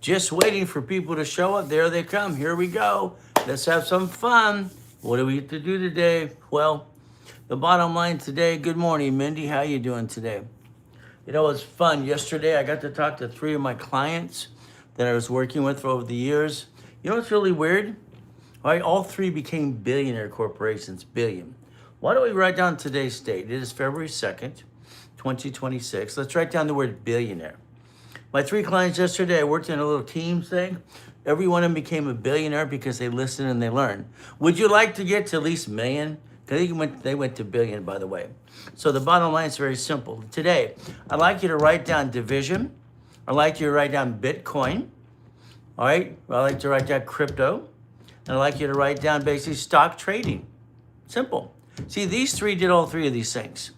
Just waiting for people to show up. There they come. Here we go. Let's have some fun. What do we get to do today? Well, the bottom line today, good morning, Mindy. How you doing today? You know, it's fun. Yesterday, I got to talk to 3 of my clients that I was working with for over the years. You know what's really weird? All 3 became billionaire corporations, billion. Why don't we write down today's date? It is February 2nd, 2026. Let's write down the word billionaire. My 3 clients yesterday, I worked in a little team thing. Every one of them became a billionaire because they listened and they learned. Would you like to get to at least million? Because they went to billion, by the way. So the bottom line is very simple. Today, I'd like you to write down division. I'd like you to write down Bitcoin. All right? I'd like to write down crypto. And I'd like you to write down basically stock trading. Simple. See, these 3 did all 3 of these things.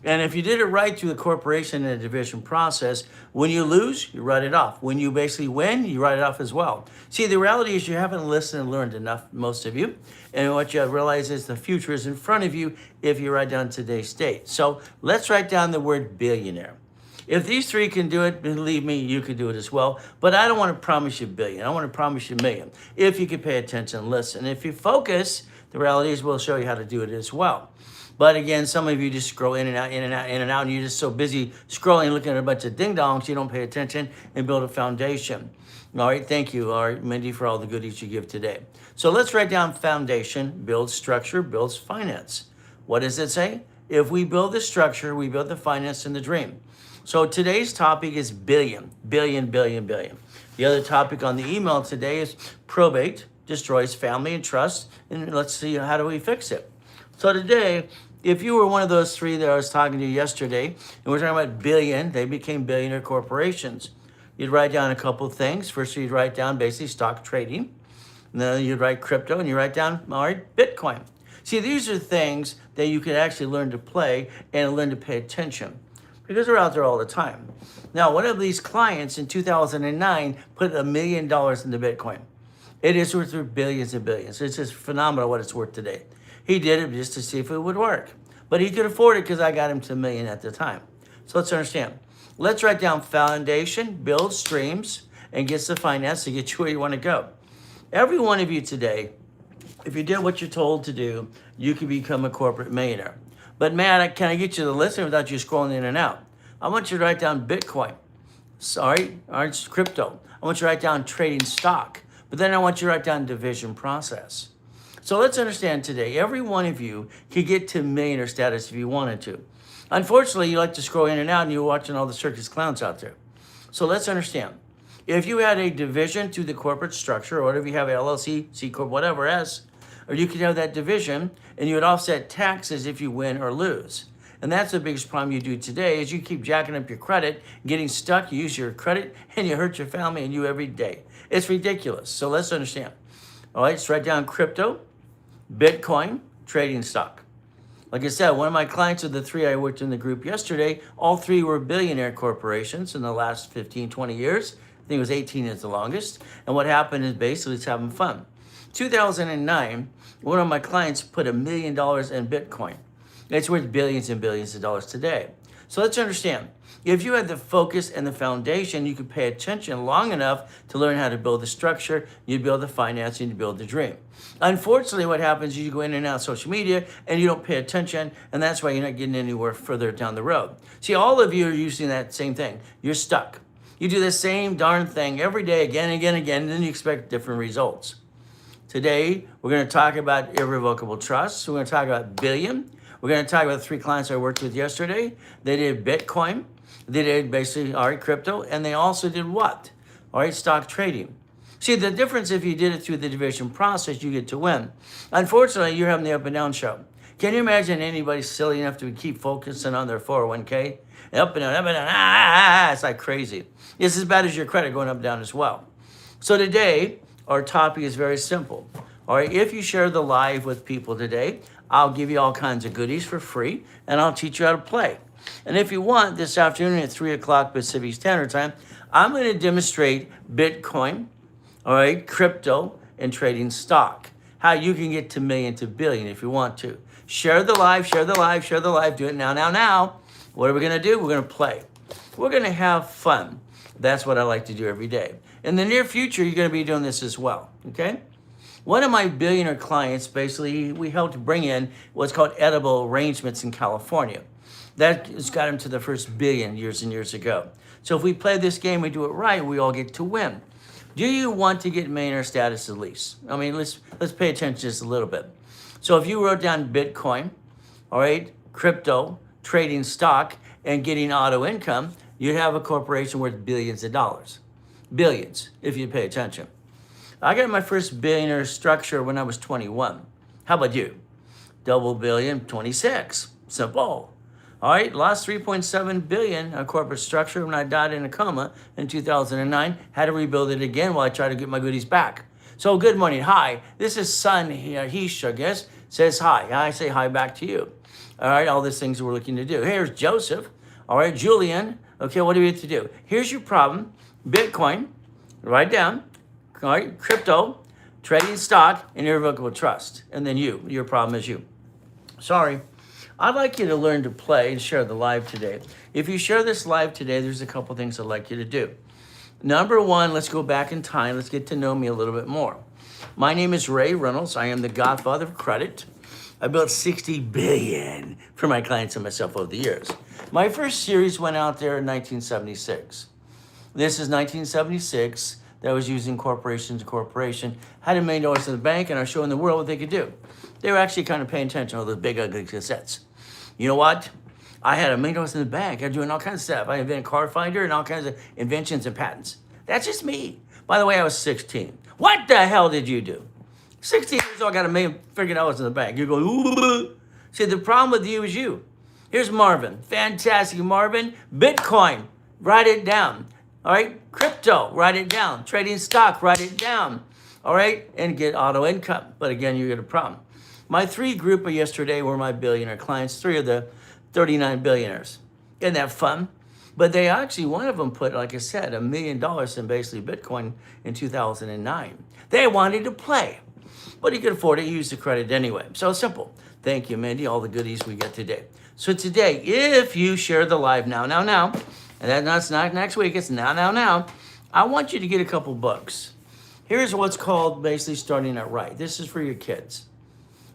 And if you did it right through the corporation and the division process, when you lose, you write it off. When you basically win, you write it off as well. See, the reality is you haven't listened and learned enough, most of you. And what you realize is the future is in front of you if you write down today's date. So let's write down the word billionaire. If these 3 can do it, believe me, you can do it as well. But I don't want to promise you billion. I want to promise you million. If you can pay attention and listen. If you focus, the reality is we'll show you how to do it as well. But again, some of you just scroll in and out, in and out, in and out, and you're just so busy scrolling, looking at a bunch of ding-dongs, you don't pay attention and build a foundation. All right, thank you, all right, Mindy, for all the goodies you give today. So let's write down foundation, builds structure, builds finance. What does it say? If we build the structure, we build the finance and the dream. So today's topic is billion, billion, billion, billion. The other topic on the email today is probate, destroys family and trust, and let's see how do we fix it. So today, if you were one of those 3 that I was talking to yesterday, and we're talking about billion, they became billionaire corporations. You'd write down a couple of things. First, you'd write down basically stock trading. And then you'd write crypto, and you write down, all right, Bitcoin. See, these are things that you can actually learn to play and learn to pay attention because they're out there all the time. Now, one of these clients in 2009 put $1 million into Bitcoin. It is worth billions and billions. It's just phenomenal what it's worth today. He did it just to see if it would work. But he could afford it because I got him to $1 million at the time. So let's understand. Let's write down foundation, build streams, and gets the finance to get you where you want to go. Every one of you today, if you did what you're told to do, you can become a corporate millionaire. But man, can I get you to listen without you scrolling in and out? I want you to write down Bitcoin. Sorry, crypto. I want you to write down trading stock. But then I want you to write down division process. So let's understand today, every one of you could get to millionaire status if you wanted to. Unfortunately, you like to scroll in and out and you're watching all the circus clowns out there. So let's understand. If you had a division through the corporate structure, or whatever you have, LLC, C Corp, whatever S, or you could have that division and you would offset taxes if you win or lose. And that's the biggest problem you do today is you keep jacking up your credit, getting stuck, you use your credit, and you hurt your family and you every day. It's ridiculous. So let's understand. All right, let's write down crypto, Bitcoin, trading stock. Like I said, one of my clients of the 3 I worked in the group yesterday, all 3 were billionaire corporations in the last 15, 20 years. I think it was 18 is the longest. And what happened is basically it's having fun. 2009, one of my clients put $1 million in Bitcoin. It's worth billions and billions of dollars today. So let's understand. If you had the focus and the foundation, you could pay attention long enough to learn how to build the structure, you build the finance, and you build the dream. Unfortunately, what happens is you go in and out of social media and you don't pay attention, and that's why you're not getting anywhere further down the road. See, all of you are using that same thing. You're stuck. You do the same darn thing every day, again, again, again, and then you expect different results. Today, we're going to talk about irrevocable trust. We're going to talk about billion. We're going to talk about 3 clients I worked with yesterday. They did Bitcoin. They did basically, all right, crypto. And they also did what? All right, stock trading. See, the difference if you did it through the division process, you get to win. Unfortunately, you're having the up and down show. Can you imagine anybody silly enough to keep focusing on their 401k? Up and down, it's like crazy. It's as bad as your credit going up and down as well. So today, our topic is very simple. All right, if you share the live with people today, I'll give you all kinds of goodies for free, and I'll teach you how to play. And if you want, this afternoon at 3 o'clock Pacific Standard Time, I'm going to demonstrate Bitcoin, all right, crypto, and trading stock. How you can get to million to billion if you want to. Share the live, share the live, share the live. Do it now, now, now. What are we going to do? We're going to play. We're going to have fun. That's what I like to do every day. In the near future, you're going to be doing this as well, okay? One of my billionaire clients, basically, we helped bring in what's called edible arrangements in California. That has got him to the first billion years and years ago. So if we play this game, we do it right, we all get to win. Do you want to get millionaire status at least? I mean, let's pay attention just a little bit. So if you wrote down Bitcoin, all right, crypto, trading stock, and getting auto income, you'd have a corporation worth billions of dollars. Billions, if you pay attention. I got my first billionaire structure when I was 21. How about you? Double billion, 26. Simple. All right, lost 3.7 billion on corporate structure when I died in a coma in 2009. Had to rebuild it again while I tried to get my goodies back. So good morning, hi. This is Sun Heesh, I guess, says hi. I say hi back to you. All right, all these things we're looking to do. Here's Joseph. All right, Julian. Okay, what do we have to do? Here's your problem. Bitcoin, write down. All right, crypto, trading stock, and irrevocable trust. And then you, your problem is you. Sorry. I'd like you to learn to play and share the live today. If you share this live today, there's a couple things I'd like you to do. Number one, let's go back in time. Let's get to know me a little bit more. My name is Ray Reynolds. I am the godfather of credit. I built 60 billion for my clients and myself over the years. My first series went out there in 1976. This is 1976. That was using corporation to corporation. Had $1 million in the bank, and I was showing the world what they could do. They were actually kind of paying attention to those big, ugly cassettes. You know what? I had $1 million in the bank. I was doing all kinds of stuff. I invented Car Finder and all kinds of inventions and patents. That's just me. By the way, I was 16. What the hell did you do? 16 years old, I got $1 million in the bank. You're going, ooh. See, the problem with you is you. Here's Marvin. Fantastic, Marvin. Bitcoin. Write it down. All right? Crypto. Write it down. Trading stock. Write it down. All right? And get auto income. But again, you get a problem. My three group of yesterday were my billionaire clients, 3 of the 39 billionaires. Isn't that fun? But they actually, one of them put, like I said, $1 million in basically Bitcoin in 2009. They wanted to play, but he could afford it. He used the credit anyway. So simple. Thank you, Mindy, all the goodies we get today. So today, if you share the live now, and that's not next week, it's now, I want you to get a couple books. Here's what's called basically starting out right. This is for your kids.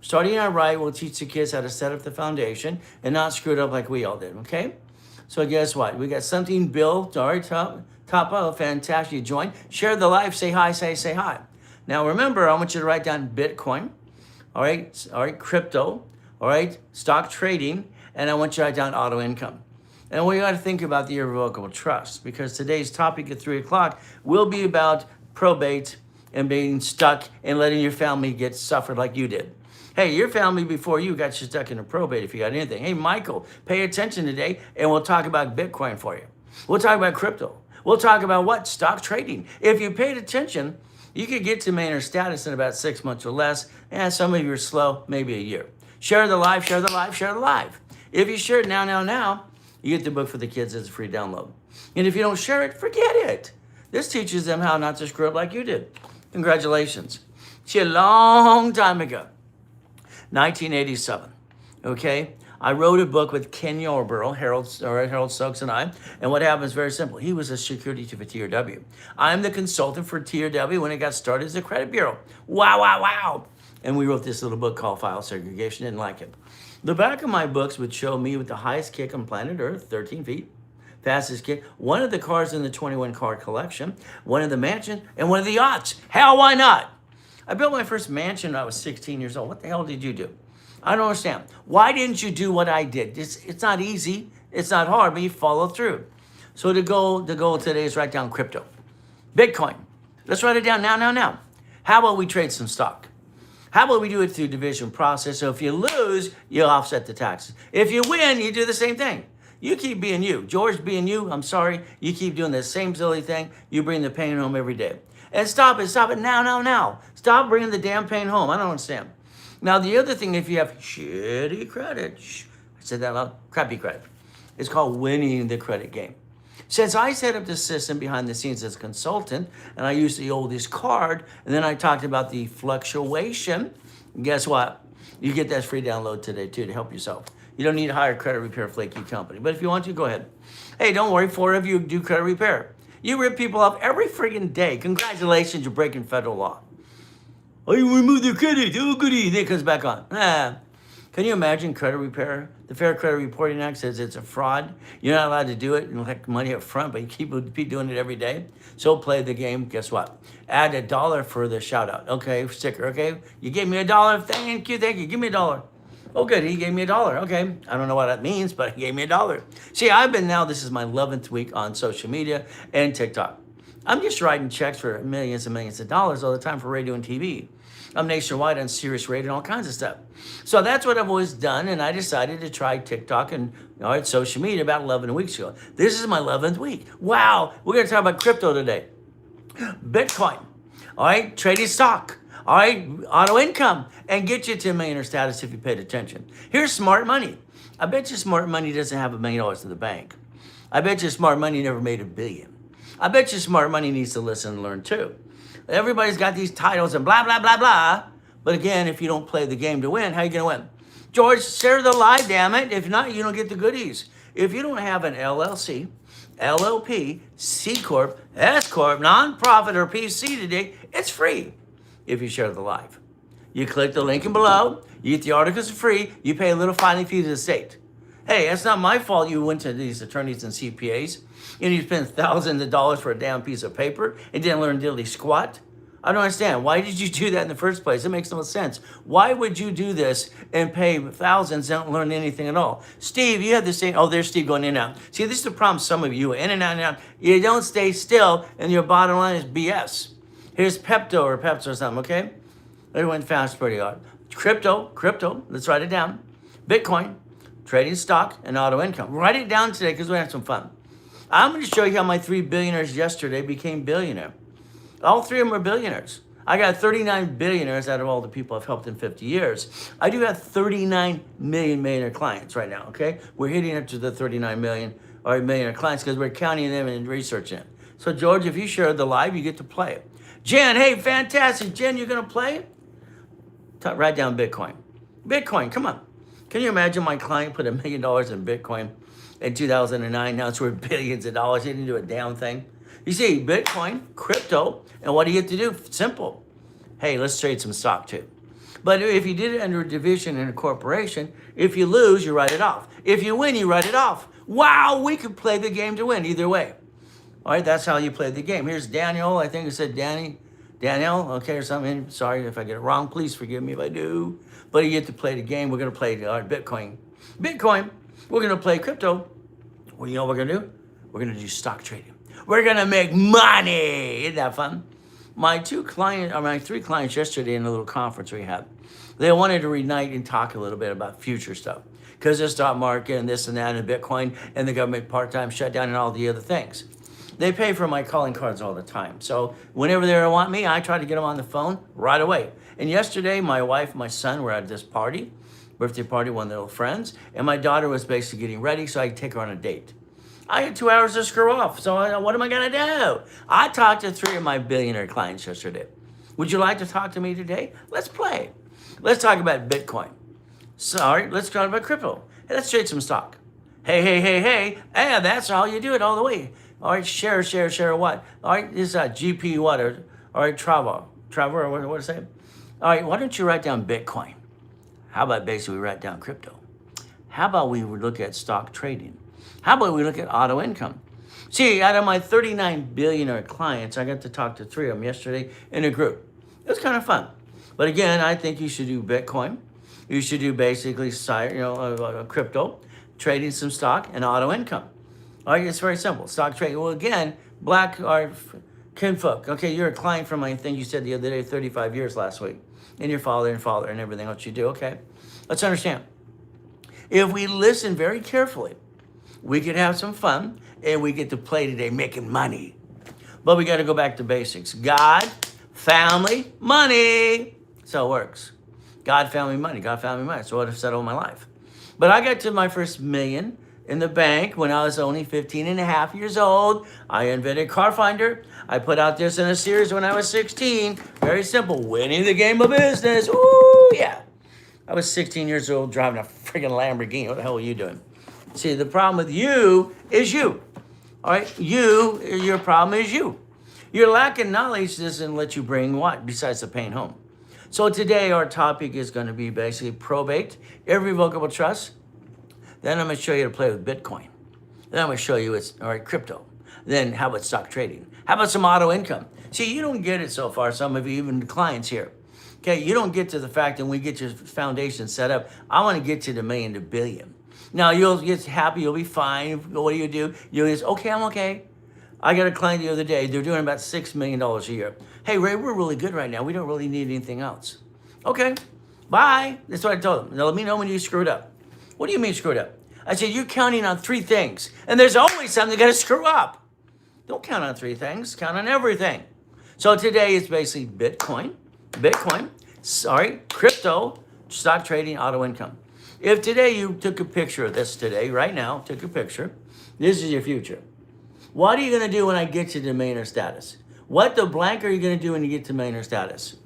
Starting out right will teach the kids how to set up the foundation and not screw it up like we all did, okay? So guess what? We got something built, all right, top of, fantastic, you join. Share the live, say hi, say hi. Now remember, I want you to write down Bitcoin, all right, crypto, all right, stock trading, and I want you to write down auto income. And we got to think about the irrevocable trust, because today's topic at 3 o'clock will be about probate and being stuck and letting your family get suffered like you did. Hey, your family before you got you stuck in a probate if you got anything. Hey, Michael, pay attention today, and we'll talk about Bitcoin for you. We'll talk about crypto. We'll talk about what? Stock trading. If you paid attention, you could get to millionaire status in about 6 months or less, and some of you are slow, maybe a year. Share the live, share the live, share the live. If you share it now, you get the book for the kids as a free download. And if you don't share it, forget it. This teaches them how not to screw up like you did. Congratulations. See, a long time ago, 1987, okay? I wrote a book with Ken Yarborough, Harold Stokes and I, and what happened is very simple. He was a security chief at TRW. I'm the consultant for TRW when it got started as a credit bureau. Wow. And we wrote this little book called File Segregation, didn't like it. The back of my books would show me with the highest kick on planet Earth, 13 feet, fastest kick, one of the cars in the 21 car collection, one of the mansions, and one of the yachts. Hell, why not? I built my first mansion when I was 16 years old. What the hell did you do? I don't understand. Why didn't you do what I did? It's not easy. It's not hard, but you follow through. So the goal today is write down crypto. Bitcoin. Let's write it down now. How about we trade some stock? How about we do it through division process? So if you lose, you offset the taxes. If you win, you do the same thing. You keep being you. George being you, I'm sorry. You keep doing the same silly thing. You bring the pain home every day. And stop it now. Stop bringing the damn pain home. I don't understand. Now, the other thing, if you have shitty credit, I said that loud, crappy credit, it's called winning the credit game. Since I set up the system behind the scenes as a consultant, and I used the oldest card, and then I talked about the fluctuation, guess what? You get that free download today, too, to help yourself. You don't need to hire a credit repair flaky company. But if you want to, go ahead. Hey, don't worry, 4 of you do credit repair. You rip people off every friggin' day. Congratulations, you're breaking federal law. Oh, you remove their credit. Oh, goody. Then it comes back on. Can you imagine credit repair? The Fair Credit Reporting Act says it's a fraud. You're not allowed to do it and collect money up front, but you keep doing it every day. So play the game. Guess what? Add $1 for the shout out. Okay, sticker. Okay, you gave me $1. Thank you. Give me $1. Oh, good. He gave me $1. Okay, I don't know what that means, but he gave me $1. See, this is my 11th week on social media and TikTok. I'm just writing checks for millions and millions of dollars all the time for radio and TV. I'm nationwide on Sirius Radio and all kinds of stuff. So that's what I've always done, and I decided to try TikTok and social media about 11 weeks ago. This is my 11th week. Wow, we're going to talk about crypto today. Bitcoin, all right, trading stock, all right, auto income, and get you to a millionaire status if you paid attention. Here's smart money. I bet you smart money doesn't have $1 million in the bank. I bet you smart money never made $1 billion. I bet you smart money needs to listen and learn too. Everybody's got these titles and blah, blah, blah, blah. But again, if you don't play the game to win, how are you going to win? George, share the lie, damn it. If not, you don't get the goodies. If you don't have an LLC, LLP, C Corp, S Corp, nonprofit, or PC today, it's free if you share the live. You click the link in below, you get the articles for free, you pay a little filing fee to the state. Hey, it's not my fault you went to these attorneys and CPAs and you spent thousands of dollars for a damn piece of paper and didn't learn diddly squat. I don't understand. Why did you do that in the first place? It makes no sense. Why would you do this and pay thousands and don't learn anything at all? Steve, you have the same. Oh, there's Steve going in and out. See, this is the problem. Some of you in and out and out. You don't stay still and your bottom line is BS. Here's Pepto or something, okay? It went fast pretty hard. Crypto, let's write it down. Bitcoin, trading stock, and auto income. Write it down today because we're going to have some fun. I'm going to show you how my 3 billionaires yesterday became billionaire. All 3 of them are billionaires. I got 39 billionaires out of all the people I've helped in 50 years. I do have 39 million millionaire clients right now, okay? We're hitting up to the 39 million or millionaire clients because we're counting them and researching it. So, George, if you share the live, you get to play it. Jen, hey, fantastic. Jen, you're going to play it? Write down Bitcoin. Bitcoin, come on. Can you imagine my client put $1 million in Bitcoin in 2009? Now it's worth billions of dollars. He didn't do a damn thing. You see, Bitcoin, crypto, and what do you have to do? Simple. Hey, let's trade some stock too. But if you did it under a division in a corporation, if you lose, you write it off. If you win, you write it off. Wow, we could play the game to win either way. All right, that's how you play the game. Here's Daniel. I think it said Daniel, okay, or something. Sorry if I get it wrong. Please forgive me if I do. But you get to play the game. We're going to play Bitcoin. We're going to play crypto. Well, you know what we're going to do? We're going to do stock trading. We're going to make money. Isn't that fun? My 3 clients yesterday in a little conference we had, they wanted to reunite and talk a little bit about future stuff. Because the stock market and this and that and Bitcoin and the government part-time shutdown and all the other things. They pay for my calling cards all the time. So whenever they want me, I try to get them on the phone right away. And yesterday, my wife and my son were at this party, birthday party, one of their little friends, and my daughter was basically getting ready, so I could take her on a date. I had 2 hours to screw off, so what am I going to do? I talked to 3 of my billionaire clients yesterday. Would you like to talk to me today? Let's play. Let's talk about Bitcoin. Sorry, let's talk about crypto. Hey, let's trade some stock. Hey, that's how you do it all the way. All right, share what? All right, this is GP what? All right, Trevor, or what to say? All right, why don't you write down Bitcoin? How about basically we write down crypto? How about we look at stock trading? How about we look at auto income? See, out of my 39 billionaire clients, I got to talk to 3 of them yesterday in a group. It was kind of fun. But again, I think you should do Bitcoin. You should do basically crypto, trading some stock, and auto income. All right, it's very simple. Stock trading. Well, again, Black or Kinfolk. Okay, you're a client from my thing you said the other day, 35 years last week. And your father and everything else you do. Okay, let's understand. If we listen very carefully, we can have some fun and we get to play today making money. But we got to go back to basics. God, family, money. That's how it works. God, family, money. God, family, money. So I've said all my life. But I got to my first million in the bank when I was only 15 and a half years old. I invented Car Finder. I put out this in a series when I was 16. Very simple. Winning the game of business. Ooh, yeah. I was 16 years old driving a friggin' Lamborghini. What the hell were you doing? See, the problem with you is you. All right, your problem is you. Your lack of knowledge doesn't let you bring what besides the pain home. So today our topic is going to be basically probate, irrevocable trust. Then I'm going to show you how to play with Bitcoin. Then I'm going to show you it's all right, crypto. Then how about stock trading? How about some auto income? See, you don't get it so far. Some of you, even the clients here. Okay, you don't get to the fact that when we get your foundation set up, I want to get to the million to billion. Now you'll get happy, you'll be fine. What do? You'll just, okay, I'm okay. I got a client the other day, they're doing about $6 million a year. Hey, Ray, we're really good right now. We don't really need anything else. Okay, bye. That's what I told them. Now let me know when you screwed up. What do you mean screwed up? I said, you're counting on 3 things, and there's always something got to screw up. Don't count on 3 things, count on everything. So today it's basically Bitcoin, crypto, stock trading, auto income. If today you took a picture of this today, right now, took a picture, this is your future. What are you going to do when I get you to millionaire status? What the blank are you going to do when you get to millionaire status?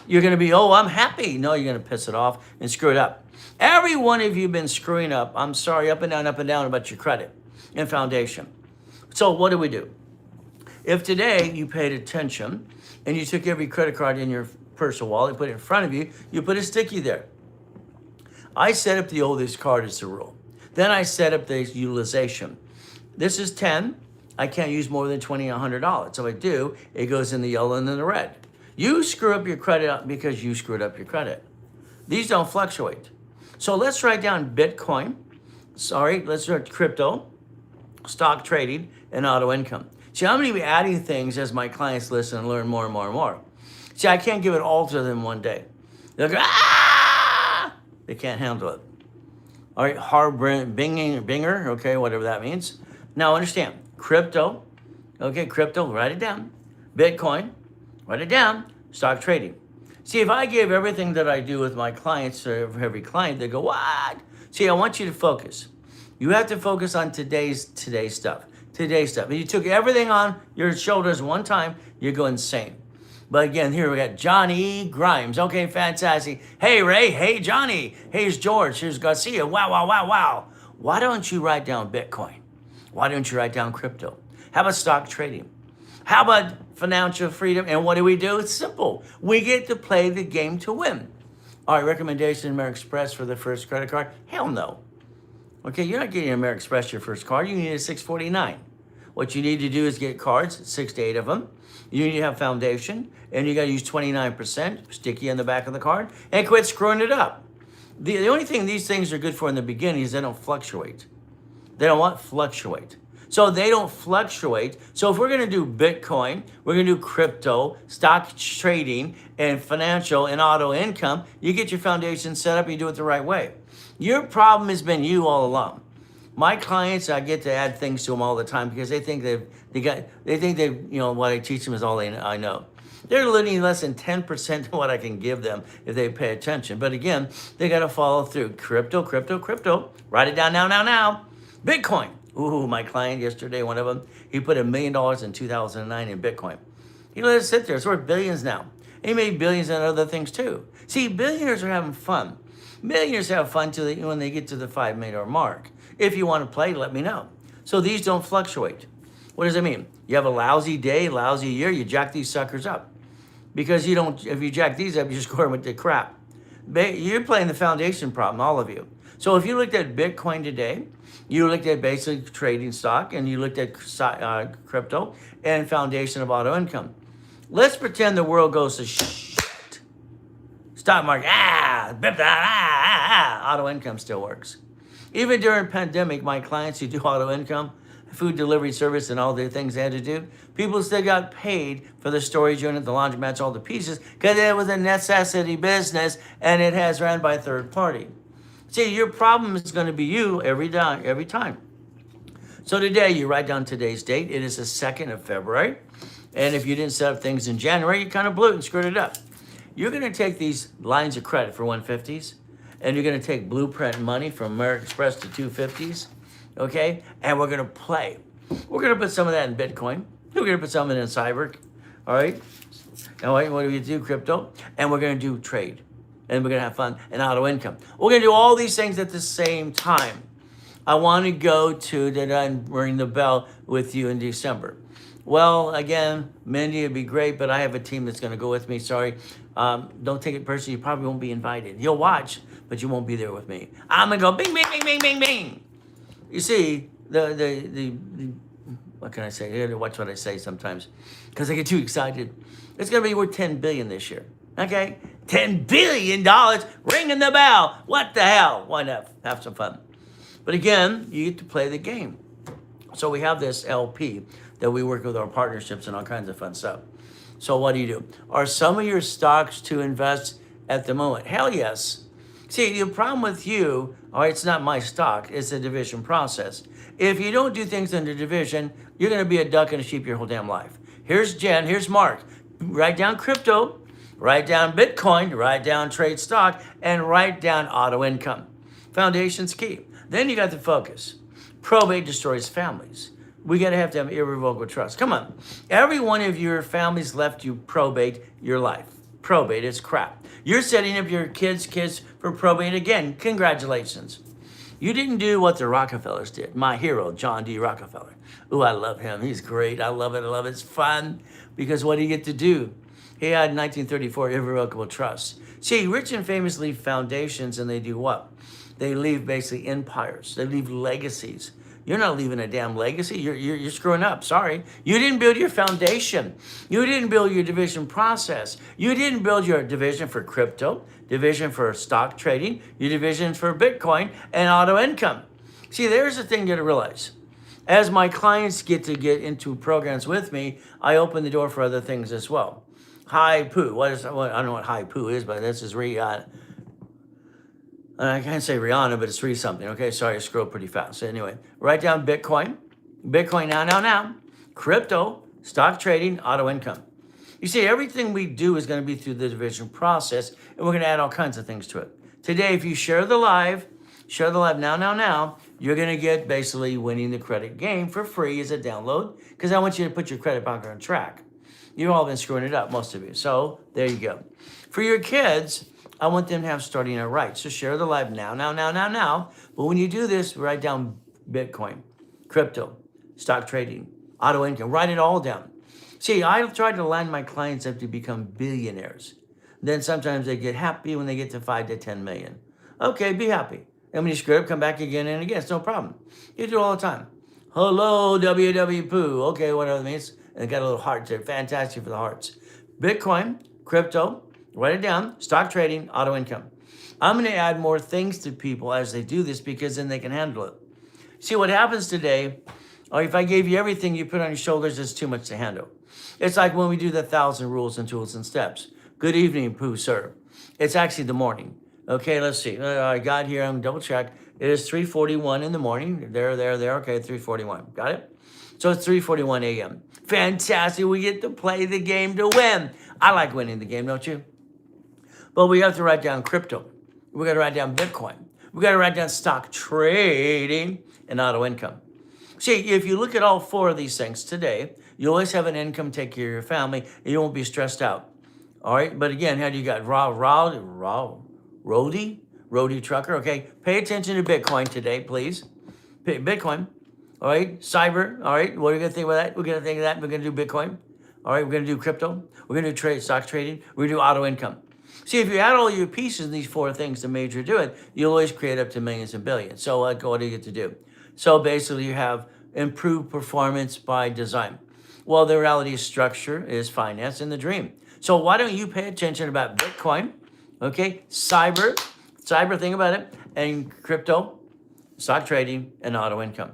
You're going to be, oh, I'm happy. No, you're going to piss it off and screw it up. Every one of you have been screwing up, I'm sorry, up and down about your credit and foundation. So what do? If today you paid attention and you took every credit card in your personal wallet, put it in front of you, you put a sticky there. I set up the oldest card as the rule. Then I set up the utilization. This is 10. I can't use more than $20 or $100. So if I do, it goes in the yellow and then the red. You screw up your credit because you screwed up your credit. These don't fluctuate. So let's write down Bitcoin. Let's write crypto, stock trading, and auto income. See, I'm going to be adding things as my clients listen and learn more and more and more. See, I can't give it all to them one day. They'll go, ah! They can't handle it. All right, binger, okay, whatever that means. Now understand, crypto, write it down. Bitcoin, write it down. Stock trading. See, if I gave everything that I do with my clients, or every client, they go, what? See, I want you to focus. You have to focus on today's stuff. If you took everything on your shoulders one time, you go insane. But again, here we got Johnny Grimes. Okay, fantastic. Hey, Ray. Hey, Johnny. Here's George. Here's Garcia. Wow. Why don't you write down Bitcoin? Why don't you write down crypto? How about stock trading? How about financial freedom? And what do? It's simple. We get to play the game to win. All right, recommendation, American Express for the first credit card? Hell no. Okay, you're not getting American Express your first card. You need a 649. What you need to do is get cards, 6 to 8 of them. You need to have foundation, and you got to use 29%, sticky on the back of the card, and quit screwing it up. The only thing these things are good for in the beginning is they don't fluctuate. They don't want fluctuate. So they don't fluctuate. So if we're going to do Bitcoin, we're going to do crypto, stock trading, and financial and auto income, you get your foundation set up and you do it the right way. Your problem has been you all along. My clients, I get to add things to them all the time because they think what I teach them is all I know. They're learning less than 10% of what I can give them if they pay attention. But again, they got to follow through. Crypto. Write it down now. Bitcoin. Ooh, my client yesterday, one of them, he put $1 million in 2009 in Bitcoin. He let it sit there. It's worth billions now. He made billions in other things too. See, billionaires are having fun. Millionaires have fun when they get to the $5 million mark. If you want to play, let me know. So these don't fluctuate. What does it mean? You have a lousy day, lousy year, you jack these suckers up. Because if you jack these up, you score them with the crap. You're playing the foundation problem, all of you. So if you looked at Bitcoin today, you looked at basic trading stock, and you looked at crypto and foundation of auto income. Let's pretend the world goes to shit. Stock market, auto income still works. Even during pandemic, my clients who do auto income, food delivery service, and all the things they had to do, people still got paid for the storage unit, the laundromats, all the pieces, because it was a necessity business and it has ran by a third party. See, your problem is going to be you every time. So today, you write down today's date. It is the 2nd of February. And if you didn't set up things in January, you kind of blew it and screwed it up. You're going to take these lines of credit for 150s, and you're going to take blueprint money from American Express to 250s, okay? And we're going to play. We're going to put some of that in Bitcoin. We're going to put some of it in Cyber, all right? And what do we do? Crypto. And we're going to do trade. And we're going to have fun and auto income. We're going to do all these things at the same time. I want to go to that I'm ring the bell with you in December. Well, again, Mindy, it'd be great, but I have a team that's going to go with me. Sorry. Don't take it personally. You probably won't be invited. You'll watch, but you won't be there with me. I'm going to go bing, bing, bing, bing, bing, bing. You see, the what can I say? You got to watch what I say sometimes because I get too excited. It's going to be worth $10 billion this year. Okay? $10 billion ringing the bell. What the hell? Why not have some fun? But again, you get to play the game. So we have this LP that we work with our partnerships and all kinds of fun stuff. So what do? Are some of your stocks to invest at the moment? Hell yes. See, the problem with you, all right, it's not my stock, it's a division process. If you don't do things under division, you're going to be a duck and a sheep your whole damn life. Here's Jen, here's Mark. Write down crypto, write down Bitcoin, write down trade stock, and write down auto income. Foundation's key. Then you got to focus. Probate destroys families. We got to have irrevocable trust. Come on. Every one of your families left you probate your life. Probate is crap. You're setting up your kids' for probate again. Congratulations. You didn't do what the Rockefellers did. My hero, John D. Rockefeller. Ooh, I love him. He's great. I love it. I love it. It's fun because what do you get to do? He had 1934 irrevocable trust. See, rich and famous leave foundations and they do what? They leave basically empires. They leave legacies. You're not leaving a damn legacy. You're screwing up. Sorry. You didn't build your foundation. You didn't build your division process. You didn't build your division for crypto, division for stock trading, your division for Bitcoin and auto income. See, there's the thing you got to realize. As my clients get into programs with me, I open the door for other things as well. Hi Poo. I don't know what Hi Poo is, but this is I can't say Rihanna, but it's Ree something. Okay, sorry, I scrolled pretty fast. Anyway, write down Bitcoin. Bitcoin now. Crypto, stock trading, auto income. You see, everything we do is going to be through the division process, and we're going to add all kinds of things to it. Today, if you share the live now, you're going to get basically winning the credit game for free as a download, because I want you to put your credit bank on track. You've all been screwing it up, most of you. So there you go. For your kids, I want them to have starting out right. So share the live now. But when you do this, write down Bitcoin, crypto, stock trading, auto income. Write it all down. See, I've tried to line my clients up to become billionaires. Then sometimes they get happy when they get to 5 to 10 million. Okay, be happy. And when you screw up, come back again and again. It's no problem. You do it all the time. Hello, WW Poo. Okay, whatever it means. And it got a little heart there. Fantastic for the hearts. Bitcoin, crypto, write it down, stock trading, auto income. I'm going to add more things to people as they do this because then they can handle it. See, what happens today, or if I gave you everything you put on your shoulders, it's too much to handle. It's like when we do the 1,000 rules and tools and steps. Good evening, Pooh, sir. It's actually the morning. Okay, let's see. I got here, I'm double check. It is 3:41 in the morning. There. Okay, 3:41. Got it? So it's 3:41 a.m. Fantastic. We get to play the game to win. I like winning the game, don't you? But we have to write down crypto. We got to write down Bitcoin. We got to write down stock trading and auto income. See, if you look at all four of these things today, you always have an income, take care of your family, and you won't be stressed out. All right. But again, how do you got Roadie trucker? Okay. Pay attention to Bitcoin today, please. Bitcoin. All right. Cyber. All right. What are you going to think about that? We're going to think of that. We're going to do Bitcoin. All right. We're going to do crypto. We're going to do stock trading. We're going to do auto income. See, if you add all your pieces in these four things to major do it, you'll always create up to millions and billions. So what do you get to do? So basically you have improved performance by design. Well, the reality is structure is finance in the dream. So why don't you pay attention about Bitcoin, okay, cyber, think about it, and crypto, stock trading, and auto income.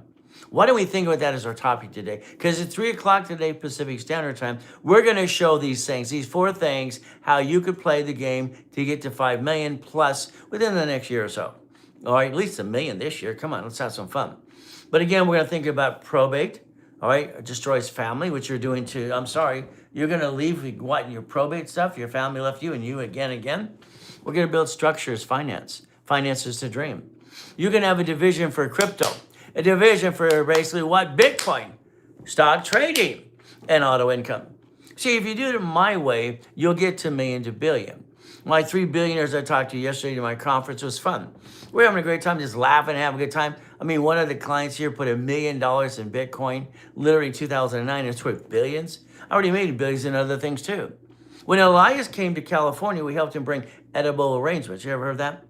Why don't we think about that as our topic today? Because at 3 o'clock today, Pacific Standard Time, we're going to show these things, these four things, how you could play the game to get to 5 million plus within the next year or so. All right, at least $1 million this year. Come on, let's have some fun. But again, we're going to think about probate. All right, destroys family, which you're doing too. I'm sorry, you're going to leave what, your probate stuff, your family left you and you again. We're going to build structures, finance. Finance is the dream. You're going to have a division for crypto. A division for basically what? Bitcoin, stock trading, and auto income. See, if you do it my way, you'll get to million to billion. My 3 billionaires I talked to yesterday to my conference was fun. We're having a great time, just laughing and having a good time. I mean, one of the clients here put $1 million in Bitcoin, literally 2009. It's worth billions. I already made billions in other things too. When Elias came to California, we helped him bring edible arrangements. You ever heard of that?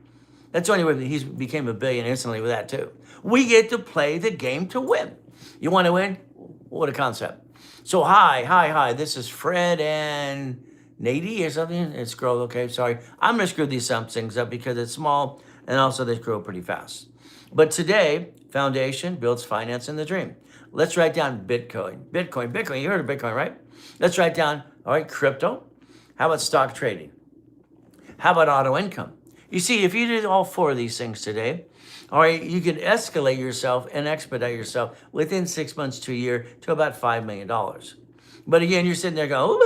That's the only way he became a billion instantly with that too. We get to play the game to win. You want to win? What a concept. So hi. This is Fred and Nady or something. It's scroll, okay, sorry. I'm gonna screw these some things up because it's small and also they grow pretty fast. But today, Foundation builds finance in the dream. Let's write down Bitcoin. Bitcoin, you heard of Bitcoin, right? Let's write down, all right, crypto. How about stock trading? How about auto income? You see, if you did all four of these things today, all right, you can escalate yourself and expedite yourself within 6 months to a year to about $5 million. But again, you're sitting there going,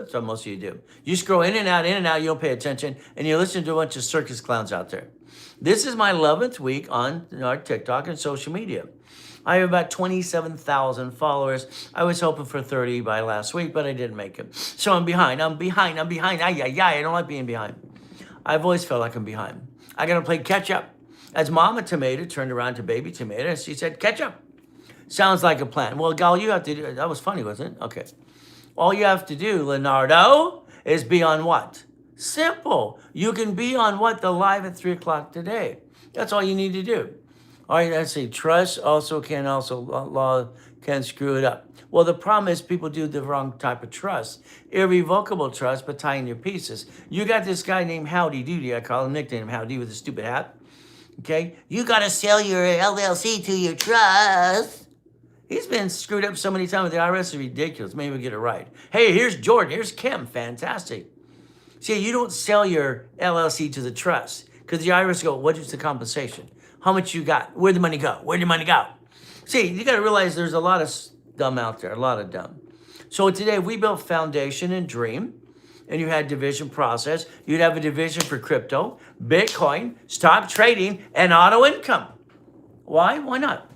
that's what most of you do. You scroll in and out, you don't pay attention, and you listen to a bunch of circus clowns out there. This is my 11th week on our TikTok and social media. I have about 27,000 followers. I was hoping for 30 by last week, but I didn't make it. So I'm behind. I don't like being behind. I've always felt like I'm behind. I gotta play catch up. As Mama Tomato turned around to Baby Tomato, and she said, catch up. Sounds like a plan. Well, all you have to do, that was funny, wasn't it? Okay. All you have to do, Leonardo, is be on what? Simple. You can be on what? The live at 3 o'clock today. That's all you need to do. All right, let's see. Trust law can screw it up. Well, the problem is people do the wrong type of trust. Irrevocable trust, but tying your pieces. You got this guy named Howdy Doody. I call him nickname Howdy with a stupid hat. Okay? You got to sell your LLC to your trust. He's been screwed up so many times with the IRS. It's ridiculous. Maybe we'll get it right. Hey, here's Jordan. Here's Kim. Fantastic. See, you don't sell your LLC to the trust because the IRS go, what is the compensation? How much you got? Where'd the money go? Where'd the money go? See, you got to realize there's a lot of dumb out there, a lot of dumb. So today we built Foundation and Dream, and you had division process. You'd have a division for crypto, Bitcoin, stock trading, and auto income. Why? Why not?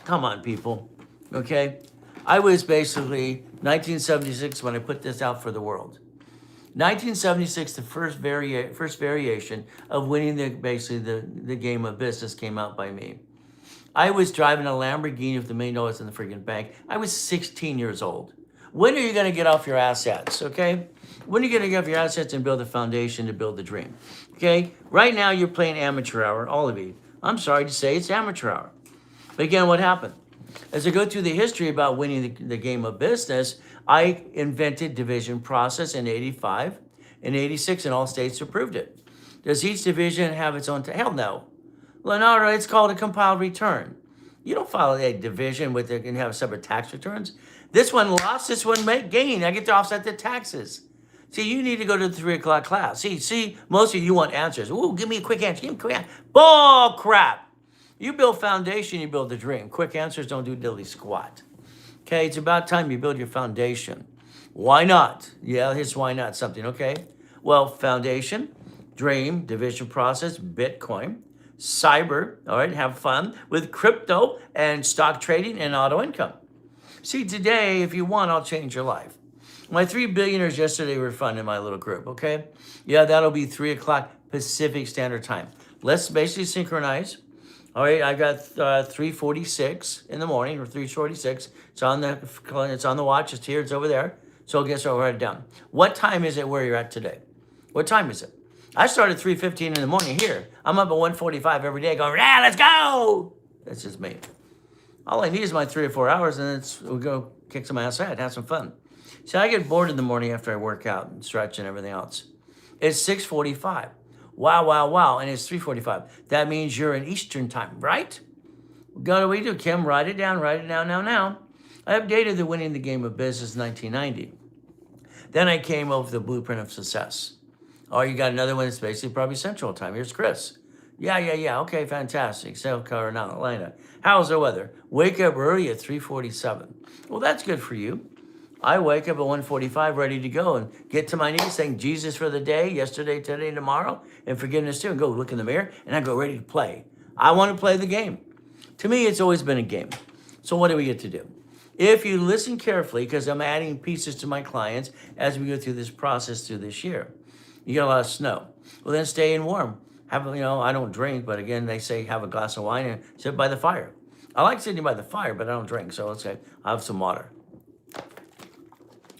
Come on, people. Okay? I was basically 1976 when I put this out for the world. 1976, the first variation of winning the game of business came out by me. I was driving a Lamborghini with $1 million in the freaking bank. I was 16 years old. When are you going to get off your assets, okay? When are you going to get off your assets and build a foundation to build the dream, okay? Right now, you're playing amateur hour, all of you. I'm sorry to say it's amateur hour. But again, what happened? As I go through the history about winning the game of business, I invented division process in 85. In 86, and all states approved it. Does each division have its own? Hell no. Leonardo, it's called a compiled return. You don't file a division with it and have separate tax returns. This one lost, this one gain. I get to offset the taxes. See, you need to go to the 3 o'clock class. See, most of you want answers. Ooh, give me a quick answer. Give me a quick answer. Bull crap. You build foundation, you build the dream. Quick answers don't do diddly squat. Okay, it's about time you build your foundation. Why not? Yeah, here's why not something, okay? Well, foundation, dream, division process, Bitcoin, cyber, all right, have fun with crypto and stock trading and auto income. See, today, if you want, I'll change your life. My 3 billionaires yesterday were fun in my little group, okay? Yeah, that'll be 3 o'clock Pacific Standard Time. Let's basically synchronize. All right, I got 3:46 in the morning, or 3:46. It's on the watch. It's here. It's over there. So guess what? I'll write it down. What time is it where you're at today? What time is it? I started 3:15 in the morning here. I'm up at 1:45 every day going, yeah, let's go. That's just me. All I need is my 3 or 4 hours, and we'll go kick some ass out, have some fun. See, I get bored in the morning after I work out and stretch and everything else. It's 6:45. Wow, and it's 3:45. That means you're in Eastern time, right? What do we do, Kim? Write it down now. I updated the Winning the Game of Business in 1990. Then I came over the Blueprint of Success. Oh, you got another one that's basically probably Central Time. Here's Chris. Yeah. Okay, fantastic. South Carolina, Atlanta. How's the weather? Wake up early at 3:47. Well, that's good for you. I wake up at 1:45 ready to go and get to my knees saying Jesus for the day, yesterday, today, tomorrow, and forgiveness too, and go look in the mirror, and I go ready to play. I want to play the game. To me, it's always been a game. So what do we get to do? If you listen carefully, because I'm adding pieces to my clients as we go through this process through this year, you get a lot of snow. Well, then stay in warm. I don't drink, but again, they say have a glass of wine and sit by the fire. I like sitting by the fire, but I don't drink. So let's say I have some water.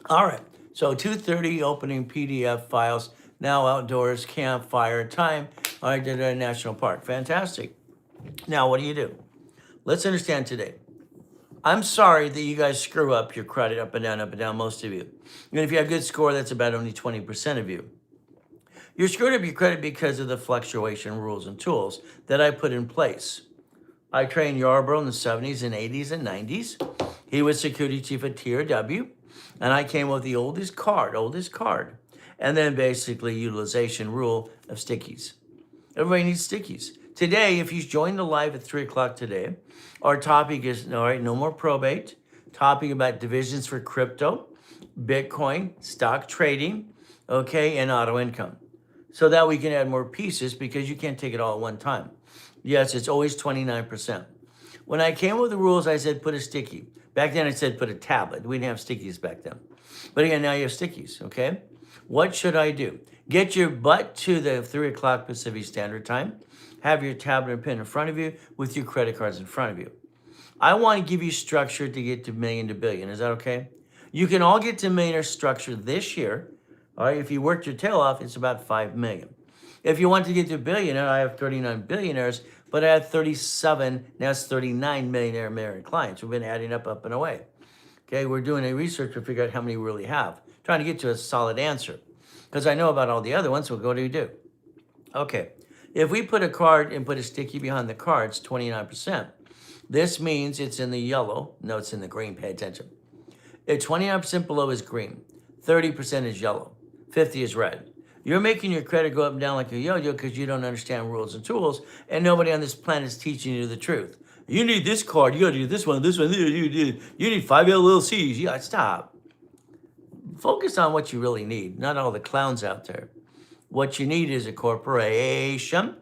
All right. So 2:30 opening PDF files. Now outdoors, campfire time. All right, at a national park. Fantastic. Now, what do? Let's understand today. I'm sorry that you guys screw up your credit up and down, most of you. And if you have a good score, that's about only 20% of you. You're screwed up your credit because of the fluctuation rules and tools that I put in place. I trained Yarborough in the 70s and 80s and 90s. He was security chief at TRW, and I came with the oldest card, and then basically utilization rule of stickies. Everybody needs stickies. Today, if you join the live at 3 o'clock today, our topic is, all right, no more probate, topic about divisions for crypto, Bitcoin, stock trading, okay, and auto income. So that we can add more pieces because you can't take it all at one time. Yes, it's always 29%. When I came with the rules, I said put a sticky. Back then I said put a tablet. We didn't have stickies back then. But again, now you have stickies, okay? What should I do? Get your butt to the 3 o'clock Pacific Standard Time. Have your tablet and pen in front of you with your credit cards in front of you. I want to give you structure to get to million to billion. Is that okay? You can all get to millionaire structure this year. All right, if you worked your tail off, it's about 5 million. If you want to get to billionaire, I have 39 billionaires, but I have 37, now it's 39 millionaire American clients. We've been adding up and away. Okay, we're doing a research to figure out how many we really have. Trying to get to a solid answer. Because I know about all the other ones, so what do you do? Okay, if we put a card and put a sticky behind the card, it's 29%. This means it's in the yellow. No, it's in the green, pay attention. If 29% below is green, 30% is yellow, 50 is red. You're making your credit go up and down like a yo-yo because you don't understand rules and tools, and nobody on this planet is teaching you the truth. You need this card, you gotta do this one, you need 5 LLCs. Yeah, stop. Focus on what you really need, not all the clowns out there. What you need is a corporation.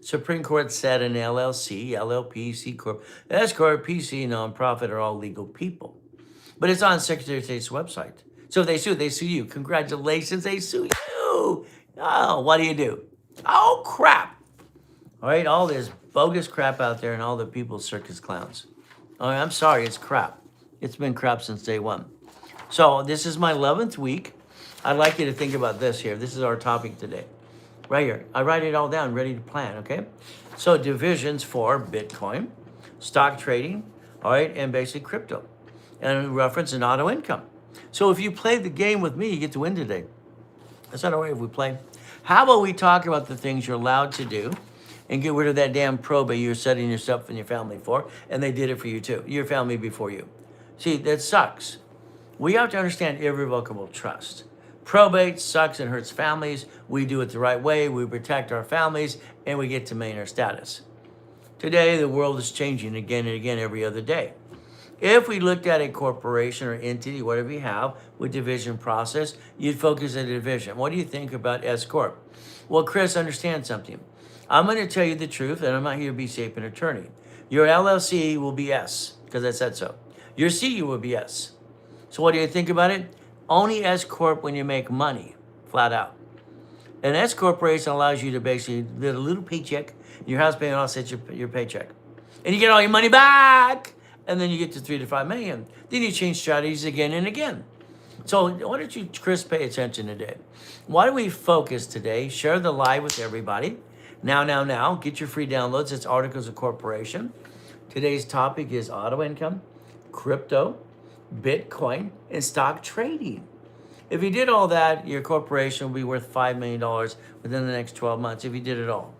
Supreme Court said an LLC, LLP, C Corp, S Corp, PC, nonprofit are all legal people. But it's on Secretary of State's website. So if they sue you. Congratulations, they sue you. Oh, what do? Oh, crap. All right, all this bogus crap out there and all the people circus clowns. All right, I'm sorry, it's crap. It's been crap since day one. So this is my 11th week. I'd like you to think about this here. This is our topic today. Right here. I write it all down, ready to plan, okay? So divisions for Bitcoin, stock trading, all right, and basic crypto, and reference and auto income. So if you play the game with me, you get to win today. Is that all right if we play? How about we talk about the things you're allowed to do and get rid of that damn probate you're setting yourself and your family for, and they did it for you too, your family before you. See, that sucks. We have to understand irrevocable trust. Probate sucks and hurts families. We do it the right way. We protect our families, and we get to millionaire status. Today, the world is changing again and again every other day. If we looked at a corporation or entity, whatever you have, with division process, you'd focus on division. What do you think about S Corp? Well, Chris, understand something. I'm going to tell you the truth, and I'm not here to be safe an attorney. Your LLC will be S, because I said so. Your CU will be S. So what do you think about it? Only S Corp when you make money, flat out. An S Corporation allows you to basically get a little paycheck, your house payment offsets your paycheck. And you get all your money back, and then you get to 3 to 5 million. Then you change strategies again and again. So why don't you, Chris, pay attention today? Why don't we focus today, share the live with everybody. Now, get your free downloads. It's Articles of Corporation. Today's topic is auto income, crypto, Bitcoin, and stock trading. If you did all that, your corporation will be worth $5 million within the next 12 months if you did it all.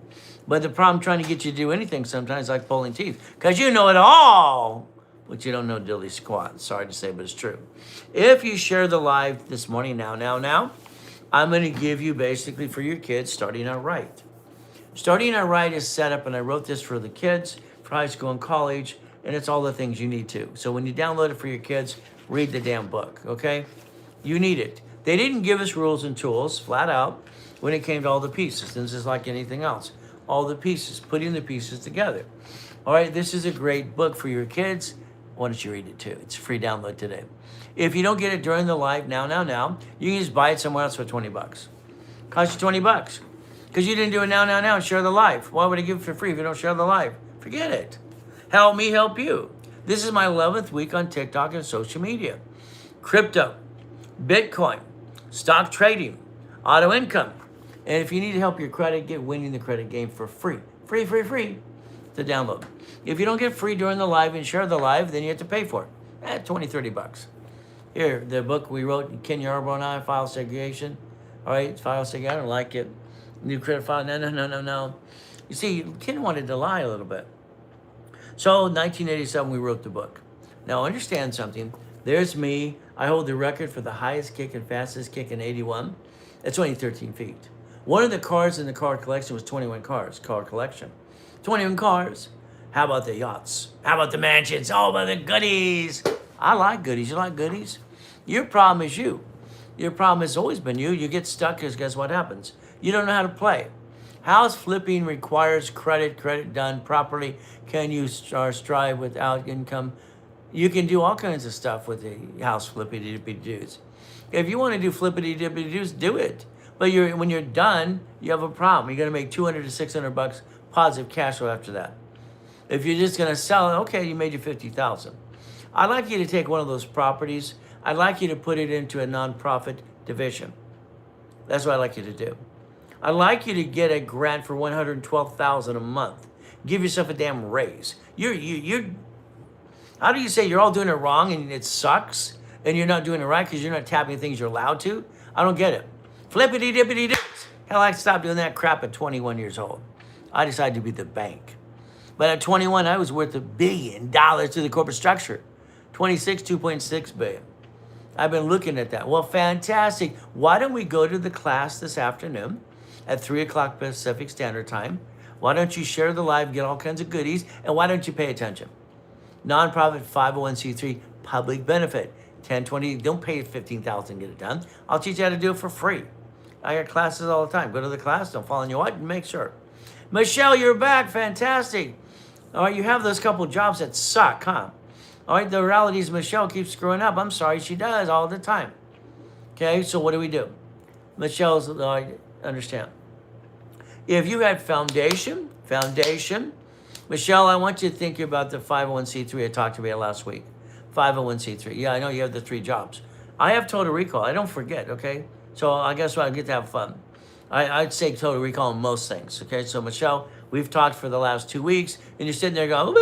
But the problem trying to get you to do anything sometimes like pulling teeth, because you know it all, but you don't know dilly squat. Sorry to say, but it's true. If you share the live this morning, now, I'm going to give you basically for your kids starting out right. Starting out right is set up, and I wrote this for the kids, for high school and college, and it's all the things you need to. So when you download it for your kids, read the damn book, okay? You need it. They didn't give us rules and tools, flat out, when it came to all the pieces. This is like anything else. All the pieces, putting the pieces together. All right, this is a great book for your kids. Why don't you read it too? It's a free download today. If you don't get it during the live, now, you can just buy it somewhere else for $20. Cost you $20. Because you didn't do it now, and share the life. Why would I give it for free if you don't share the life? Forget it. Help me help you. This is my 11th week on TikTok and social media. Crypto, Bitcoin, stock trading, auto income. And if you need to help your credit, get Winning the Credit Game for free. Free to download. If you don't get free during the live and share the live, then you have to pay for it. $20-$30. Here, the book we wrote, Ken Yarbrough and I, File Segregation. All right, File Segregation, I don't like it. New credit file, no. You see, Ken wanted to lie a little bit. So, 1987, we wrote the book. Now, understand something. There's me. I hold the record for the highest kick and fastest kick in 81. It's only 13 feet. One of the cars in the car collection was 21 cars, car collection. 21 cars. How about the yachts? How about the mansions? How about the goodies? I like goodies. You like goodies? Your problem is you. Your problem has always been you. You get stuck because guess what happens? You don't know how to play. House flipping requires credit done properly. Can you strive without income? You can do all kinds of stuff with the house flippity-dippity-doos. If you want to do flippity-dippity-doos, do it. But when you're done, you have a problem. You're going to make $200 to $600 positive cash flow after that. If you're just going to sell it, okay, you made your $50,000. I'd like you to take one of those properties. I'd like you to put it into a nonprofit division. That's what I'd like you to do. I'd like you to get a grant for $112,000 a month. Give yourself a damn raise. You're. How do you say you're all doing it wrong and it sucks and you're not doing it right because you're not tapping things you're allowed to? I don't get it. Flippity dippity dips. Hell, I stopped doing that crap at 21 years old. I decided to be the bank. But at 21, I was worth $1 billion to the corporate structure. 26, 2.6 billion. I've been looking at that. Well, fantastic. Why don't we go to the class this afternoon at 3 o'clock Pacific Standard Time? Why don't you share the live, get all kinds of goodies, and why don't you pay attention? Nonprofit 501c3 public benefit. 1020, don't pay $15,000 to get it done. I'll teach you how to do it for free. I got classes all the time. Go to the class, don't fall on your what, and make sure. Michelle, you're back. Fantastic. All right, you have those couple jobs that suck, huh? All right, the reality is Michelle keeps screwing up. I'm sorry, she does all the time. Okay, so what do? Michelle's, I understand. If you had foundation, Michelle, I want you to think about the 501c3 I talked about last week. 501c3. Yeah, I know you have the 3 jobs. I have total recall. I don't forget, okay? So I guess I get to have fun. I'd say total recall on most things, okay? So, Michelle, we've talked for the last 2 weeks, and you're sitting there going,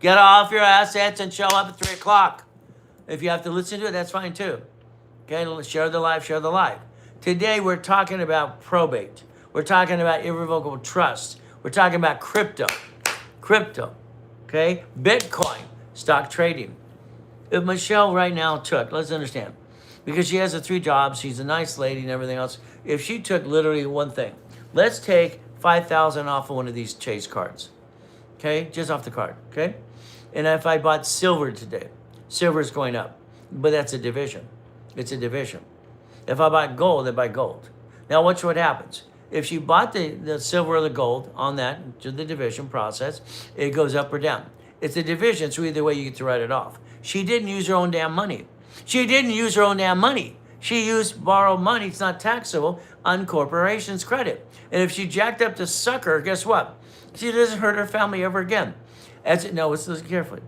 get off your assets and show up at 3 o'clock. If you have to listen to it, that's fine too. Okay, share the live. Today, we're talking about probate. We're talking about irrevocable trust. We're talking about crypto, okay? Bitcoin, stock trading. If Michelle right now took, let's understand, because she has the 3 jobs, she's a nice lady and everything else. If she took literally one thing, let's take $5,000 off of one of these Chase cards, okay? Just off the card, okay? And if I bought silver today, silver is going up, but that's a division. It's a division. If I bought gold, I buy gold. Now watch what happens. If she bought the silver or the gold on that, to the division process, it goes up or down. It's a division, so either way you get to write it off. She didn't use her own damn money. She used borrowed money, it's not taxable, on corporation's credit. And if she jacked up the sucker, guess what? She doesn't hurt her family ever again. Listen carefully.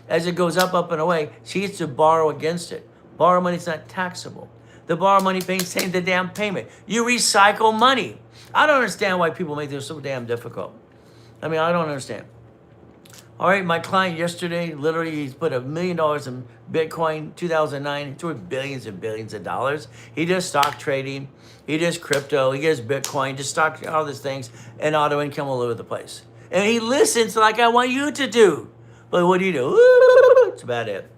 As it goes up and away, she gets to borrow against it. Borrow money is not taxable. The borrow money maintains the damn payment. You recycle money. I don't understand why people make this so damn difficult. I don't understand. All right, my client yesterday, literally, he's put $1 million in Bitcoin, 2009. It's worth billions and billions of dollars. He does stock trading. He does crypto. He does Bitcoin, just stock, all these things, and auto income all over the place. And he listens like I want you to do. But what do? That's about it.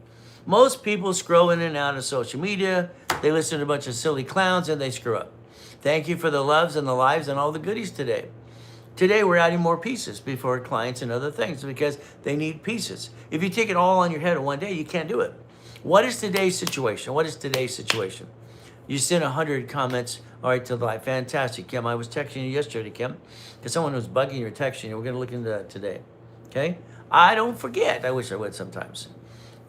Most people scroll in and out of social media. They listen to a bunch of silly clowns, and they screw up. Thank you for the loves and the lives and all the goodies today. Today, we're adding more pieces before clients and other things because they need pieces. If you take it all on your head in one day, you can't do it. What is today's situation? You sent 100 comments, all right, to the live. Fantastic, Kim. I was texting you yesterday, Kim, because someone was bugging you or texting you. We're going to look into that today, okay? I don't forget. I wish I would sometimes.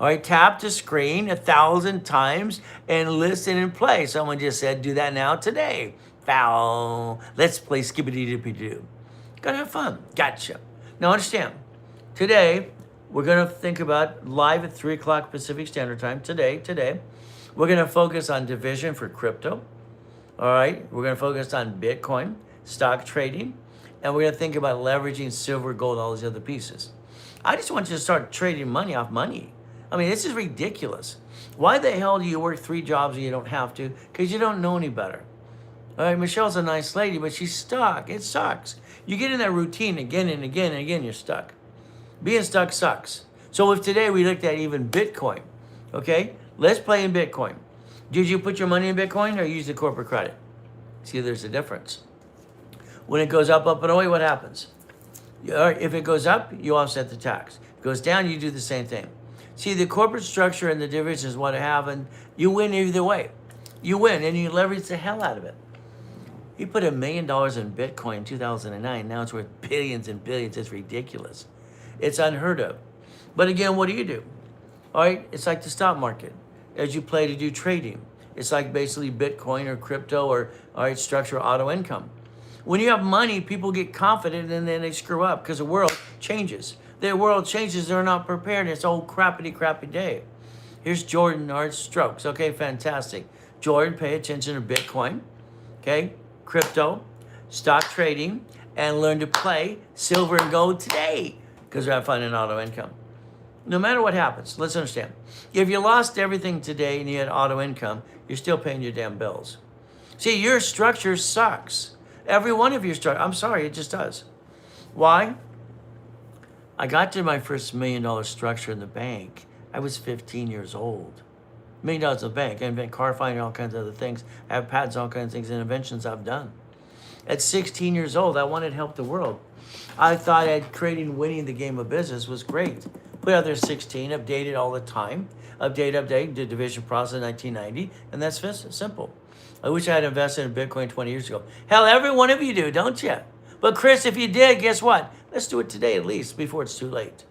All right, tap the screen 1,000 times and listen and play. Someone just said, do that now today. Foul. Let's play skibbity-dippy-doo. Gotta have fun. Gotcha. Now understand, today, we're gonna think about live at 3 o'clock Pacific Standard Time. Today, we're gonna focus on division for crypto. All right, we're gonna focus on Bitcoin, stock trading, and we're gonna think about leveraging silver, gold, all these other pieces. I just want you to start trading money off money. I mean, this is ridiculous. Why the hell do you work 3 jobs and you don't have to? Because you don't know any better. All right, Michelle's a nice lady, but she's stuck. It sucks. You get in that routine again and again and again, you're stuck. Being stuck sucks. So if today we looked at even Bitcoin, okay? Let's play in Bitcoin. Did you put your money in Bitcoin or use the corporate credit? See, there's a difference. When it goes up and away, what happens? If it goes up, you offset the tax. If it goes down, you do the same thing. See, the corporate structure and the division is what happened. You win either way. You win, and you leverage the hell out of it. He put $1 million in Bitcoin in 2009. Now it's worth billions and billions. It's ridiculous. It's unheard of. But again, what do? All right, it's like the stock market. As you play to do trading, it's like basically Bitcoin or crypto or, all right, structure auto income. When you have money, people get confident and then they screw up because the world changes. The world changes, they're not prepared. It's old crappy day. Here's Jordan Art Strokes. Okay, fantastic. Jordan, pay attention to Bitcoin, okay, crypto, stock trading, and learn to play silver and gold today because we're finding auto income. No matter what happens, let's understand. If you lost everything today and you had auto income, you're still paying your damn bills. See, your structure sucks. Every one of your structure, I'm sorry, it just does. Why? I got to my first $1 million structure in the bank. I was 15 years old. $1 million in the bank. I invent car finding, all kinds of other things. I have patents, all kinds of things, and inventions I've done. At 16 years old, I wanted to help the world. I thought winning the game of business was great. Put out there 16, updated all the time. Update, did division process in 1990, and that's simple. I wish I had invested in Bitcoin 20 years ago. Hell, every one of you do, don't you? But Chris, if you did, guess what? Let's do it today at least before it's too late.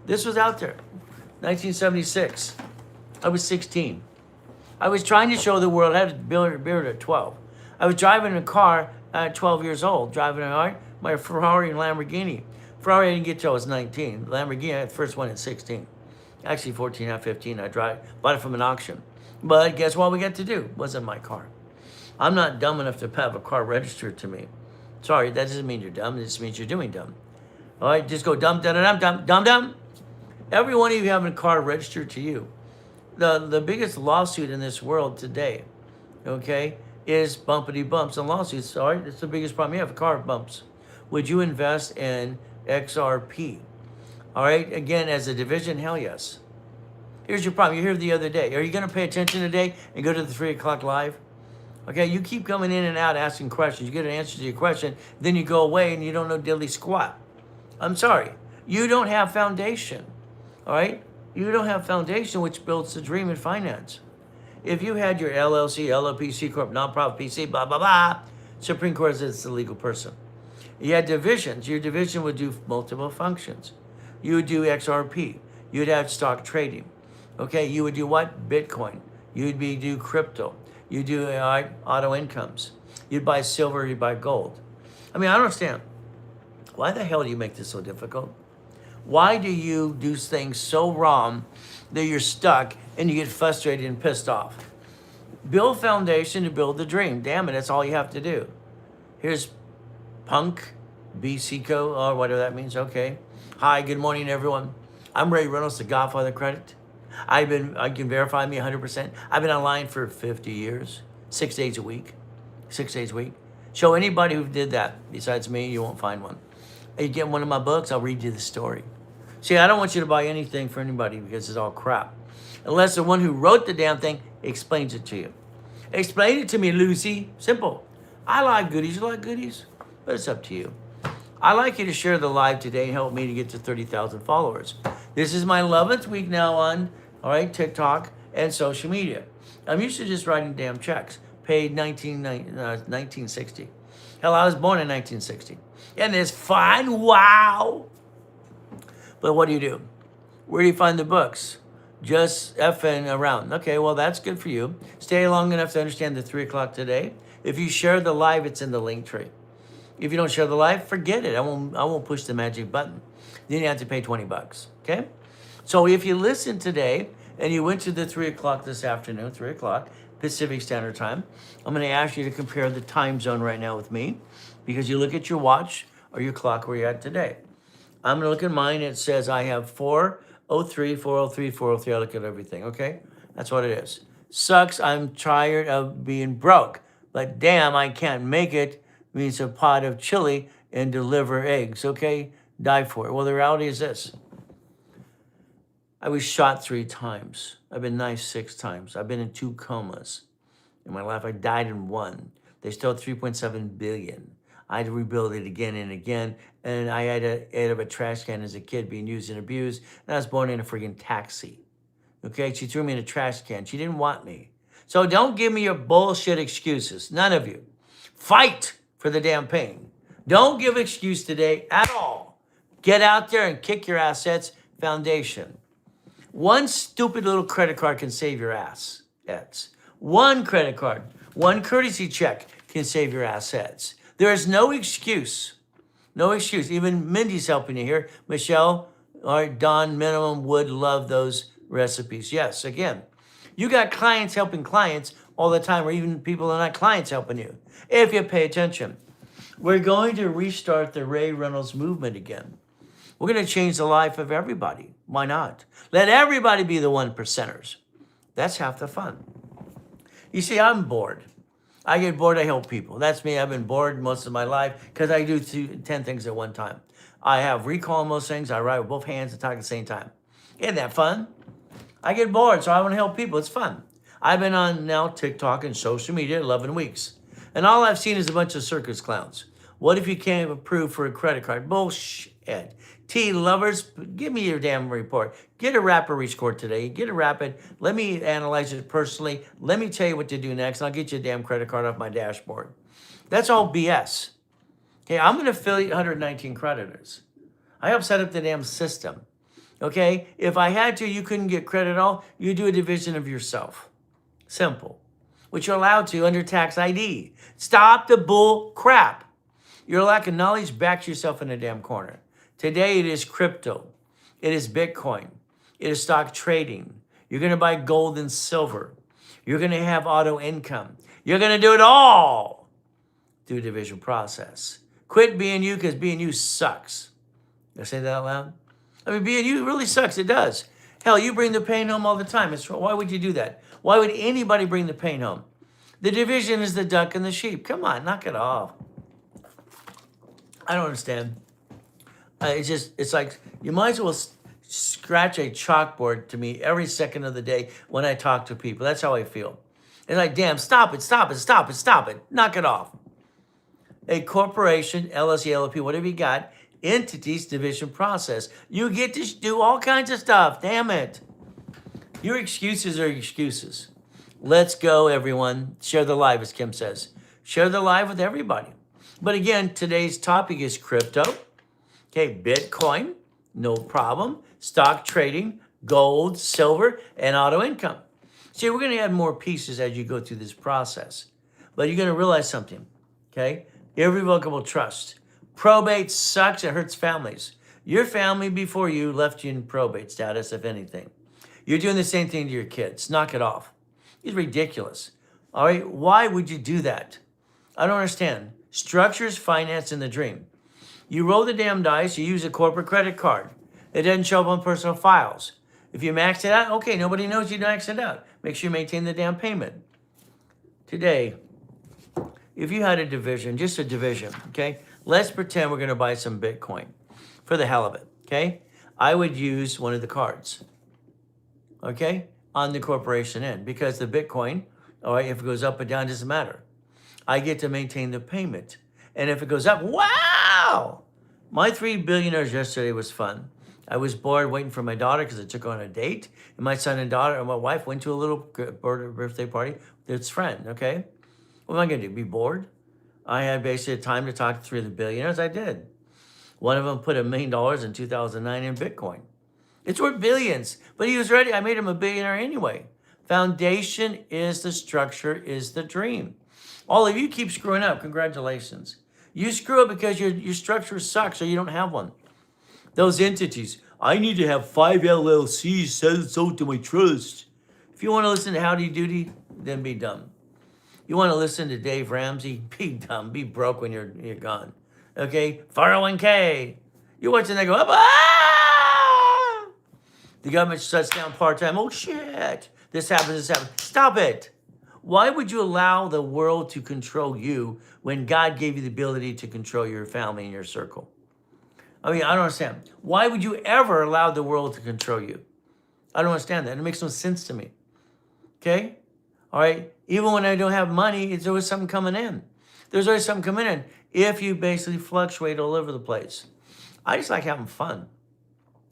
This was out there, 1976. I was 16. I was trying to show the world how to build a beard at 12. I was driving a car at 12 years old, my Ferrari and Lamborghini. Ferrari I didn't get till I was 19. Lamborghini, I had the first one at 16. Actually 14, not 15. I bought it from an auction. But guess what we got to do? It wasn't my car. I'm not dumb enough to have a car registered to me. Sorry, that doesn't mean you're dumb. It just means you're doing dumb. All right, just go dumb. Every one of you having a car registered to you. The biggest lawsuit in this world today, okay, is bumpity bumps and lawsuits. All right, it's the biggest problem you have, car bumps. Would you invest in XRP? All right, again, as a division, hell yes. Here's your problem. You're here the other day. Are you going to pay attention today and go to the 3 o'clock live? Okay, you keep coming in and out asking questions. You get an answer to your question, then you go away and you don't know diddly squat. I'm sorry. You don't have foundation. All right? You don't have foundation, which builds the dream in finance. If you had your LLC, LLP, C Corp, nonprofit, PC, blah, blah, blah, Supreme Court says it's a legal person. You had divisions. Your division would do multiple functions. You would do XRP. You'd have stock trading. Okay, you would do what? Bitcoin. You'd do crypto. You do auto incomes. You'd buy silver, you'd buy gold. I mean, I don't understand. Why the hell do you make this so difficult? Why do you do things so wrong that you're stuck and you get frustrated and pissed off? Build foundation to build the dream. Damn it, that's all you have to do. Here's Punk, BCCO, or whatever that means, okay. Hi, good morning, everyone. I'm Ray Reynolds, the Godfather Credit. I can verify me 100%. I've been online for 50 years, 6 days a week. Show anybody who did that besides me, you won't find one. You get one of my books, I'll read you the story. See, I don't want you to buy anything for anybody because it's all crap. Unless the one who wrote the damn thing explains it to you. Explain it to me, Lucy. Simple. I like goodies. You like goodies? But it's up to you. I'd like you to share the live today and help me to get to 30,000 followers. This is my 11th week now on, all right, TikTok and social media. I'm used to just writing damn checks. Paid 1960. Hell, I was born in 1960. And it's fine, wow. But what do? Where do you find the books? Just effing around. Okay, well, that's good for you. Stay long enough to understand the 3 o'clock today. If you share the live, it's in the link tree. If you don't share the live, forget it. I won't push the magic button. Then you have to pay 20 bucks. Okay? So if you listen today and you went to the 3 o'clock this afternoon, 3 o'clock Pacific Standard Time, I'm going to ask you to compare the time zone right now with me, because you look at your watch or your clock where you're at today. I'm going to look at mine. It says I have 4:03, 4:03, 4:03. I look at everything. Okay? That's what it is. Sucks. I'm tired of being broke, but damn, I can't make it. Means a pot of chili and deliver eggs. Okay? Die for it. Well, the reality is this. I was shot 3 times. I've been knifed 6 times. I've been in 2 comas in my life. I died in 1. They stole 3.7 billion. I had to rebuild it again and again. And I had to out of a trash can as a kid being used and abused. And I was born in a friggin' taxi. Okay? She threw me in a trash can. She didn't want me. So don't give me your bullshit excuses. None of you. Fight for the damn pain. Don't give excuse today at all. Get out there and kick your assets foundation. One stupid little credit card can save your ass. That's one credit card, one courtesy check can save your assets. There is no excuse. No excuse. Even Mindy's helping you here. Michelle or Don Minimum would love those recipes. Yes, again, you got clients helping clients all the time, or even people that are not clients helping you, if you pay attention. We're going to restart the Ray Reynolds movement again. We're going to change the life of everybody. Why not? Let everybody be the 1%ers. That's half the fun. You see, I'm bored. I get bored, I help people. That's me. I've been bored most of my life because I do 10 things at one time. I have recall on most things. I write with both hands and talk at the same time. Isn't that fun? I get bored, so I want to help people. It's fun. I've been on now TikTok and social media 11 weeks. And all I've seen is a bunch of circus clowns. What if you can't approve for a credit card? Bullshit. Tea lovers, give me your damn report. Get a rapid rescore today. Get a rapid. Let me analyze it personally. Let me tell you what to do next. And I'll get you a damn credit card off my dashboard. That's all BS. Okay, I'm going to affiliate 119 creditors. I help set up the damn system. Okay, if I had to, you couldn't get credit at all. You do a division of yourself. Simple. Which you're allowed to under tax ID. Stop the bull crap. Your lack of knowledge backs yourself in a damn corner. Today it is crypto. It is Bitcoin. It is stock trading. You're going to buy gold and silver. You're going to have auto income. You're going to do it all through division process. Quit being you, because being you sucks. Did I say that out loud? I mean, being you really sucks. It does. Hell, you bring the pain home all the time. Why would you do that? Why would anybody bring the pain home? The division is the duck and the sheep. Come on, knock it off. I don't understand. It's like you might as well scratch a chalkboard to me every second of the day when I talk to people. That's how I feel. It's like, damn, stop it, stop it, stop it, stop it. Knock it off. A corporation, LLC, LLP, whatever you got, entities, division process. You get to do all kinds of stuff. Damn it. Your excuses are excuses. Let's go, everyone. Share the live, as Kim says. Share the live with everybody. But again, today's topic is crypto. Okay, Bitcoin, no problem. Stock trading, gold, silver, and auto income. See, we're going to add more pieces as you go through this process. But you're going to realize something, okay? Irrevocable trust. Probate sucks. It hurts families. Your family before you left you in probate status, if anything. You're doing the same thing to your kids. Knock it off. It's ridiculous. All right, why would you do that? I don't understand. Structures, finance, and the dream. You roll the damn dice, you use a corporate credit card. It doesn't show up on personal files. If you max it out, okay, nobody knows you maxed it out. Make sure you maintain the damn payment. Today, if you had a division, just a division, okay? Let's pretend we're going to buy some Bitcoin for the hell of it, okay? I would use one of the cards, okay, on the corporation end, because the Bitcoin, all right, if it goes up or down, doesn't matter. I get to maintain the payment. And if it goes up, wow! My 3 billionaires yesterday was fun. I was bored waiting for my daughter because I took her on a date. And my son and daughter and my wife went to a little birthday party with its friend, okay? What am I going to do, be bored? I had basically time to talk to 3 of the billionaires. I did. One of them put $1 million in 2009 in Bitcoin. It's worth billions, but he was ready. I made him a billionaire anyway. Foundation is the structure, is the dream. All of you keep screwing up. Congratulations. You screw up because your structure sucks, so you don't have one. Those entities. I need to have 5 LLCs send so to my trust. If you want to listen to Howdy Doody, then be dumb. You want to listen to Dave Ramsey? Be dumb. Be broke when you're gone. Okay? 401k. You're watching that go up. Ah! The government shuts down part-time. Oh, shit. This happens. Stop it. Why would you allow the world to control you when God gave you the ability to control your family and your circle? I mean, I don't understand. Why would you ever allow the world to control you? I don't understand that. It makes no sense to me. Okay? All right? Even when I don't have money, there's always something coming in. There's always something coming in if you basically fluctuate all over the place. I just like having fun.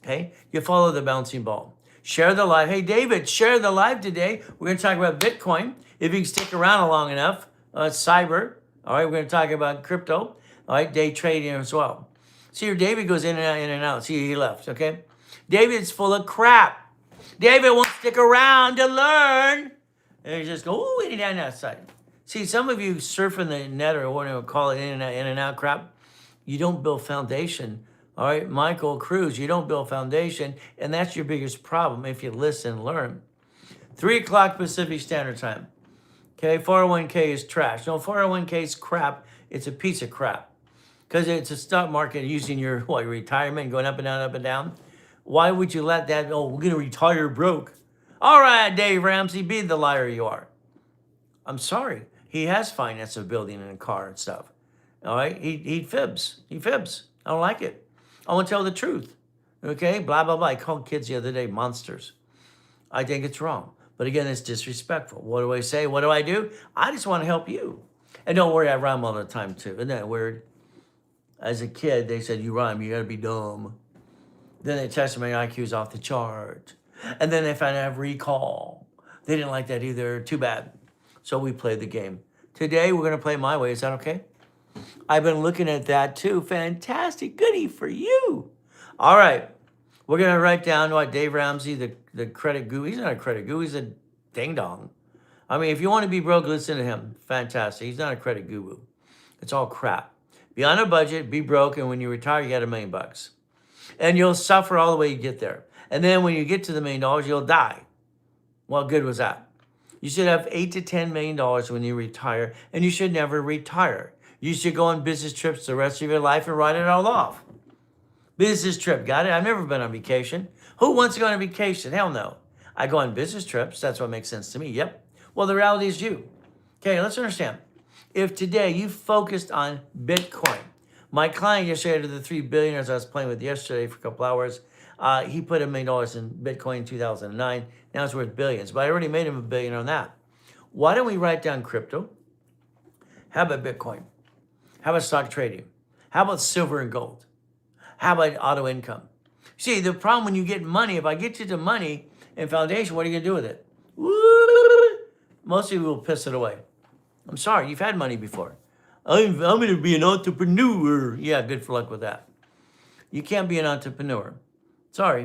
Okay? You follow the bouncing ball. Share the live. Hey, David, share the live today. We're going to talk about Bitcoin. If you can stick around long enough, cyber. All right? We're going to talk about crypto. All right? Day trading as well. See, your David goes in and out, in and out. See, he left, okay? David's full of crap. David won't stick around to learn. And he just go, ooh, in and out outside. See, some of you surfing the net or whatever you call it, in and out crap, you don't build foundation. All right, Michael Cruz, you don't build foundation, and that's your biggest problem if you listen and learn. 3 o'clock Pacific Standard Time. Okay, 401k is trash. No, 401k is crap. It's a piece of crap. Because it's a stock market using your retirement, going up and down, up and down. Why would you let that, we're going to retire broke. All right, Dave Ramsey, be the liar you are. I'm sorry. He has finance of building and a car and stuff. All right? He fibs. He fibs. I don't like it. I want to tell the truth. Okay? Blah, blah, blah. I called kids the other day monsters. I think it's wrong. But again, it's disrespectful. What do I say? What do? I just want to help you. And don't worry, I rhyme all the time too. Isn't that weird? As a kid, they said, you rhyme, you got to be dumb. Then they tested my IQ's off the chart. And then they found I have recall. They didn't like that either. Too bad. So we played the game. Today, we're going to play my way. Is that okay? I've been looking at that too. Fantastic. Goodie for you. All right. We're going to write down what Dave Ramsey, the credit guru. He's not a credit guru. He's a ding-dong. I mean, if you want to be broke, listen to him. Fantastic. He's not a credit guru. It's all crap. Be on a budget, be broke, and when you retire, you got $1 million. And you'll suffer all the way you get there. And then when you get to the $1 million, you'll die. What good was that? You should have $8 to $10 million when you retire, and you should never retire. You should go on business trips the rest of your life and write it all off. Business trip, got it? I've never been on vacation. Who wants to go on a vacation? Hell no. I go on business trips. That's what makes sense to me. Yep. Well, the reality is you. Okay, let's understand. If today you focused on Bitcoin, my client yesterday, to the 3 billionaires I was playing with yesterday for a couple hours, he put $1 million in Bitcoin in 2009. Now it's worth billions, but I already made him $1 billion on that. Why don't we write down crypto? How about Bitcoin? How about stock trading? How about silver and gold? How about auto income? See, the problem when you get money, if I get you the money and foundation, what are you going to do with it? Most of you will piss it away. I'm sorry, you've had money before. I'm going to be an entrepreneur. Yeah, good for luck with that. You can't be an entrepreneur. Sorry.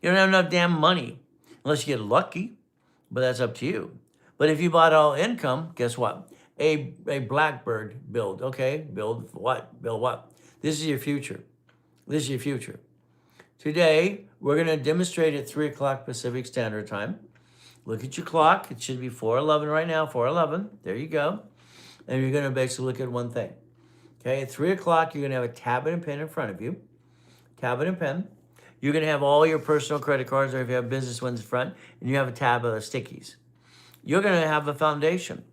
You don't have enough damn money unless you get lucky, but that's up to you. But if you bought all income, guess what? A Blackbird build. Okay, build what? Build what? This is your future. This is your future. Today, we're going to demonstrate at 3 o'clock Pacific Standard Time. Look at your clock. It should be 4:11 right now, 4:11. There you go. And you're going to basically look at one thing. Okay, at 3 o'clock, you're going to have a tablet and pen in front of you. Tablet and pen. You're going to have all your personal credit cards, or if you have business ones in front, and you have a tab of stickies. You're going to have a foundation.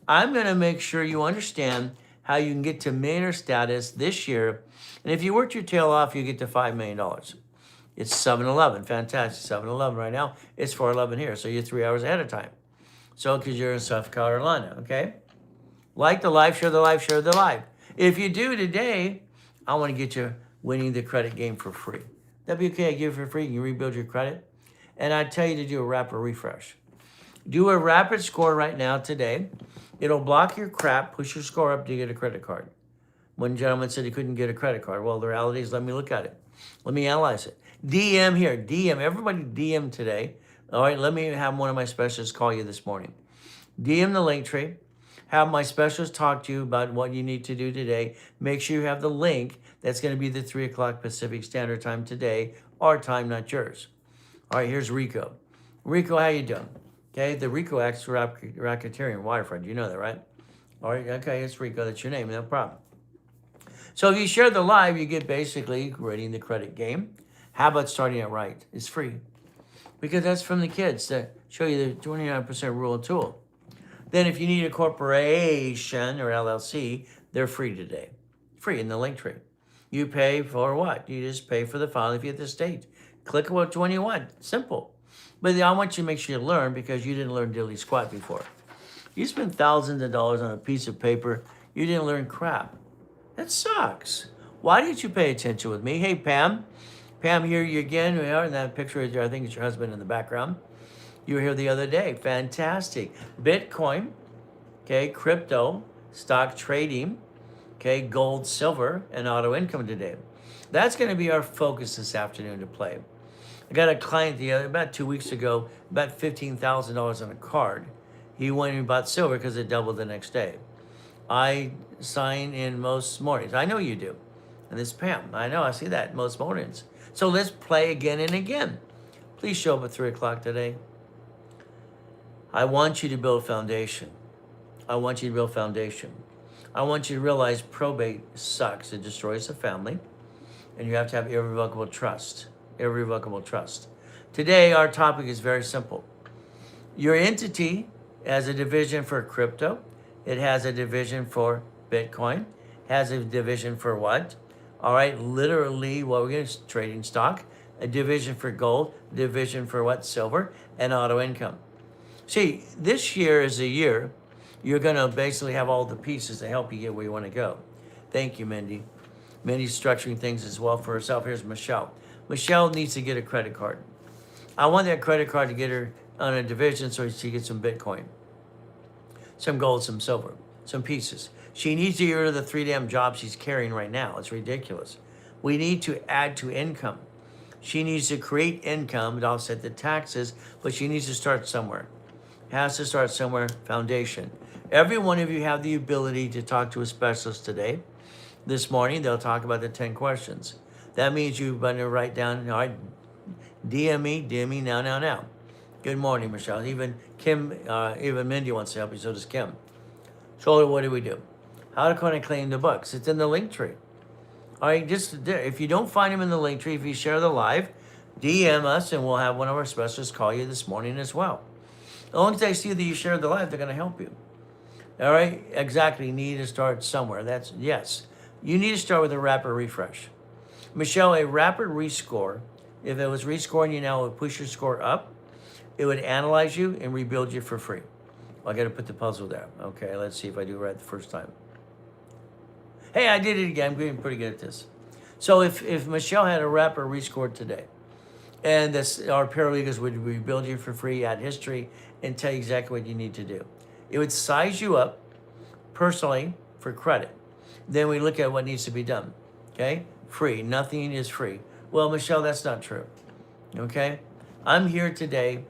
I'm going to make sure you understand how you can get to millionaire status this year. And if you worked your tail off, you get to $5 million. It's 7-Eleven. Fantastic. 7-Eleven right now. It's 4:11 here. So you're 3 hours ahead of time. So because you're in South Carolina, okay? Like the life, share the life, share the life. If you do today, I want to get you winning the credit game for free. That'd be okay. I give it for free. You can rebuild your credit. And I tell you to do a rapid refresh. Do a rapid score right now today. It'll block your crap, push your score up to get a credit card. One gentleman said he couldn't get a credit card. Well, the reality is, let me look at it. Let me analyze it. DM here. DM. Everybody DM today. All right, let me have one of my specialists call you this morning. DM the link tree. Have my specialist talk to you about what you need to do today. Make sure you have the link. That's going to be the 3 o'clock Pacific Standard Time today, our time, not yours. All right, here's Rico. Rico, how you doing? Okay, the Rico Acts Racketeering Waterfront. You know that, right? All right, okay, it's Rico. That's your name, no problem. So if you share the live, you get basically reading the credit game. How about starting it right? It's free. Because that's from the kids to show you the 29% rule tool. Then if you need a corporation or LLC, they're free today. Free in the link tree. You pay for what? You just pay for the filing fee at the state. Click which one you want. Simple. But I want you to make sure you learn because you didn't learn diddly squat before. You spend thousands of dollars on a piece of paper. You didn't learn crap. That sucks. Why didn't you pay attention with me? Hey, Pam. Pam, here you again. We are in that picture. I think it's your husband in the background. You were here the other day. Fantastic. Bitcoin, okay, crypto, stock trading, okay, gold, silver, and auto income today. That's going to be our focus this afternoon to play. I got a client about 2 weeks ago, about $15,000 on a card. He went and bought silver because it doubled the next day. I sign in most mornings. I know you do. And this Pam, I know, I see that most mornings. So let's play again and again. Please show up at 3 o'clock today. I want you to build foundation. I want you to build foundation. I want you to realize probate sucks. It destroys the family. And you have to have irrevocable trust. Irrevocable trust. Today, our topic is very simple. Your entity has a division for crypto. It has a division for Bitcoin. Has a division for what? All right, literally, what we're going to trading stock. A division for gold. A division for what? Silver. And auto income. See, this year is a year you're going to basically have all the pieces to help you get where you want to go. Thank you, Mindy. Mindy's structuring things as well for herself. Here's Michelle. Michelle needs to get a credit card. I want that credit card to get her on a division so she gets some Bitcoin, some gold, some silver, some pieces. She needs to get rid of the 3 damn jobs she's carrying right now. It's ridiculous. We need to add to income. She needs to create income to offset the taxes, but she needs to start somewhere. Has to start somewhere, foundation. Every one of you have the ability to talk to a specialist today. This morning, they'll talk about the 10 questions. That means you're going to write down, all right, DM me now. Good morning, Michelle. Even Kim, even Mindy wants to help you, so does Kim. So what do we do? How to kind of claim the books? It's in the link tree. All right, just there. If you don't find them in the link tree, if you share the live, DM us and we'll have one of our specialists call you this morning as well. As long as they see that you shared the live, they're going to help you. All right, exactly. You need to start somewhere. That's yes. You need to start with a rapid refresh. Michelle, a rapid rescore, if it was rescoring you now, it would push your score up. It would analyze you and rebuild you for free. I got to put the puzzle there. Okay, let's see if I do it right the first time. Hey, I did it again. I'm getting pretty good at this. So if Michelle had a rapid rescore today, and our paralegals would rebuild you for free, add history, and tell you exactly what you need to do. It would size you up personally for credit. Then we look at what needs to be done. Okay? Free. Nothing is free. Well, Michelle, that's not true. Okay? I'm here today.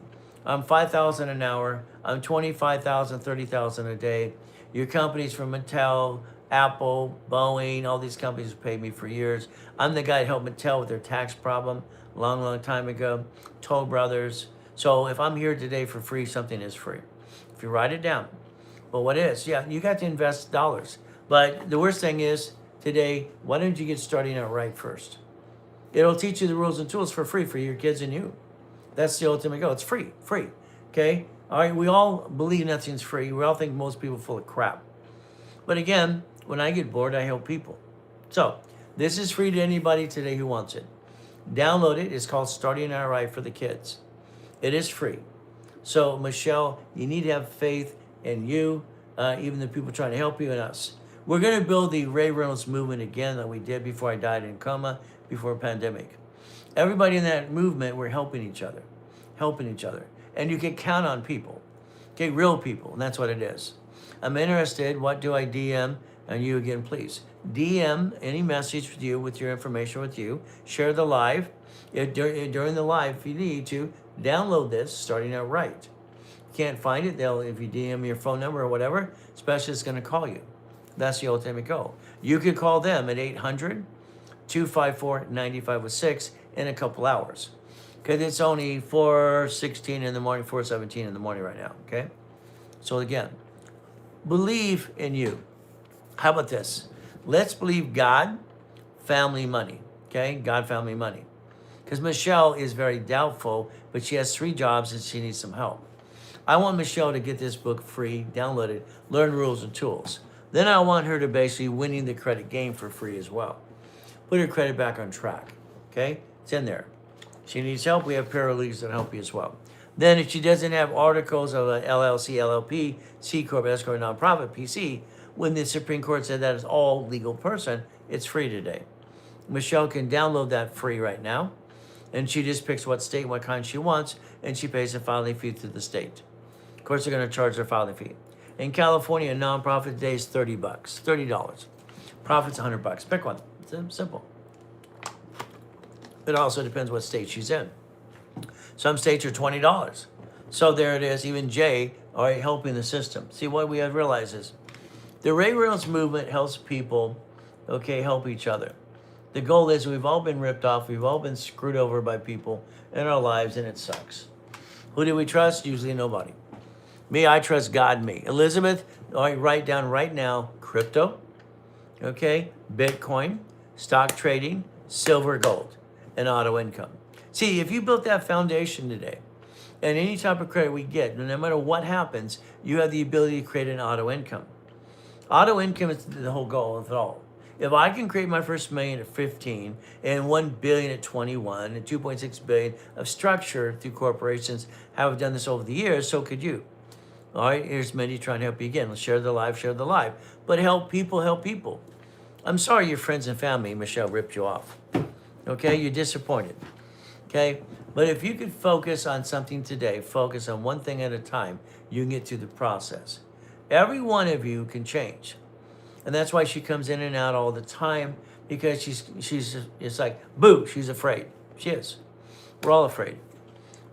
I'm $5,000 an hour. I'm $25,000, $30,000 a day. Your companies from Mattel, Apple, Boeing, all these companies have paid me for years. I'm the guy that helped Mattel with their tax problem a long time ago. Toll Brothers. So if I'm here today for free, something is free. If you write it down. Well, what is? Yeah, you got to invest dollars. But the worst thing is, today, why don't you get starting out right first? It'll teach you the rules and tools for free for your kids and you. That's the ultimate goal. It's free. Okay? All right, we all believe nothing's free. We all think most people are full of crap. But again, when I get bored, I help people. So, this is free to anybody today who wants it. Download it. It's called Starting Out Right for the Kids. It is free. So, Michelle, you need to have faith in you, even the people trying to help you and us. We're going to build the Ray Reynolds movement again that we did before I died in coma, before pandemic. Everybody in that movement, we're helping each other. And you can count on people. Okay, real people, and that's what it is. I'm interested, what do I DM? And you again, please. DM any message with you, with your information with you. Share the live. During the live, if you need to, download this, Starting Out Right. can't find it, if you DM your phone number or whatever, specialist is going to call you. That's the ultimate goal. You could call them at 800-254-9506 in a couple hours. Because it's only 4:16 in the morning, 4:17 in the morning right now, okay? So again, believe in you. How about this? Let's believe God, family, money, okay? God, family, money. Because Michelle is very doubtful, but she has 3 jobs and she needs some help. I want Michelle to get this book free, download it, learn rules and tools. Then I want her to basically winning the credit game for free as well. Put her credit back on track, okay? It's in there. She needs help. We have paralegal that help you as well. Then if she doesn't have articles of a LLC, LLP, C Corp, S Corp, nonprofit, PC, when the Supreme Court said that is all legal person, it's free today. Michelle can download that free right now. And she just picks what state, what kind she wants, and she pays a filing fee to the state. Of course, they're going to charge their filing fee. In California, a nonprofit today is $30, $30. Profit's $100. Pick one. It's simple. It also depends what state she's in. Some states are $20. So there it is. Even Jay are helping the system. See, what we have to realize is the Ray Reynolds movement helps people, okay, help each other. The goal is we've all been ripped off. We've all been screwed over by people in our lives, and it sucks. Who do we trust? Usually nobody. Me, I trust God, me. Elizabeth, all right, write down right now, crypto, okay, Bitcoin, stock trading, silver, gold, and auto income. See, if you built that foundation today, and any type of credit we get, no matter what happens, you have the ability to create an auto income. Auto income is the whole goal of it all. If I can create my first million at 15 and 1 billion at 21 and 2.6 billion of structure through corporations, how I've done this over the years, so could you. All right, here's Mindy trying to help you again. Let's share the live, share the live. But help people, help people. I'm sorry your friends and family, Michelle, ripped you off. Okay, you're disappointed. Okay, but if you could focus on something today, focus on one thing at a time, you can get through the process. Every one of you can change. And that's why she comes in and out all the time, because it's like, boo, she's afraid. She is. We're all afraid.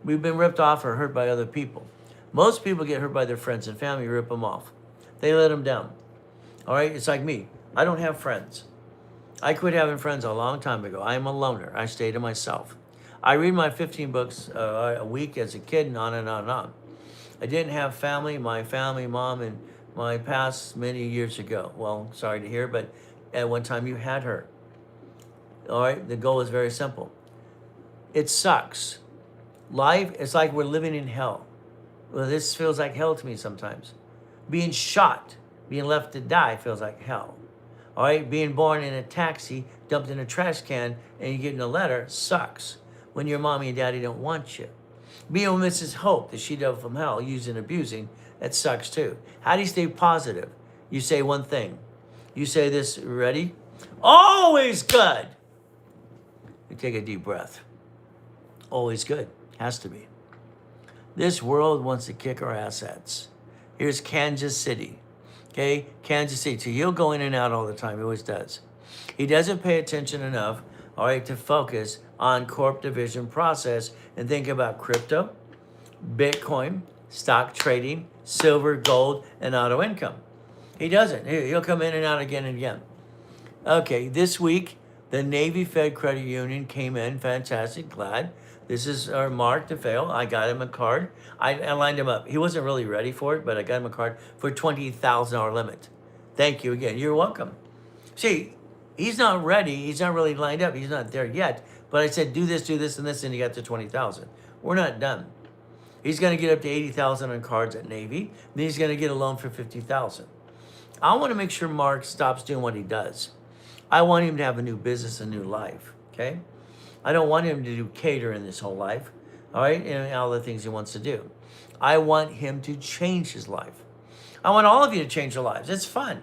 We've been ripped off or hurt by other people. Most people get hurt by their friends and family, rip them off. They let them down. All right, it's like me. I don't have friends. I quit having friends a long time ago. I am a loner. I stay to myself. I read my 15 books a week as a kid, and on and on and on. I didn't have family. My family, mom, and my past many years ago. Well, sorry to hear, but at one time you had her. All right, the goal is very simple. It sucks. Life, it's like we're living in hell. Well, this feels like hell to me sometimes. Being shot, being left to die feels like hell. All right, being born in a taxi, dumped in a trash can, and you getting a letter sucks when your mommy and daddy don't want you. Being with Mrs. Hope, the she-devil from hell, using and abusing, that sucks too. How do you stay positive? You say one thing. You say this, ready? Always good. You take a deep breath. Always good. Has to be. This world wants to kick our assets. Here's Kansas City. Okay, Kansas City. So he'll go in and out all the time. He always does. He doesn't pay attention enough, all right, to focus on corp division process and think about crypto, Bitcoin, stock trading, silver, gold, and auto income. He doesn't. He'll come in and out again and again. Okay, this week, the Navy Fed Credit Union came in. Fantastic. Glad. This is our Mark DeFeo. I got him a card. I lined him up. He wasn't really ready for it, but I got him a card for $20,000 limit. Thank you again. You're welcome. See, he's not ready. He's not really lined up. He's not there yet. But I said, do this, and this, and he got to $20,000. We're not done. He's going to get up to $80,000 on cards at Navy. Then he's going to get a loan for $50,000. I want to make sure Mark stops doing what he does. I want him to have a new business, a new life. Okay? I don't want him to do catering this whole life, all right, and all the things he wants to do. I want him to change his life. I want all of you to change your lives. It's fun.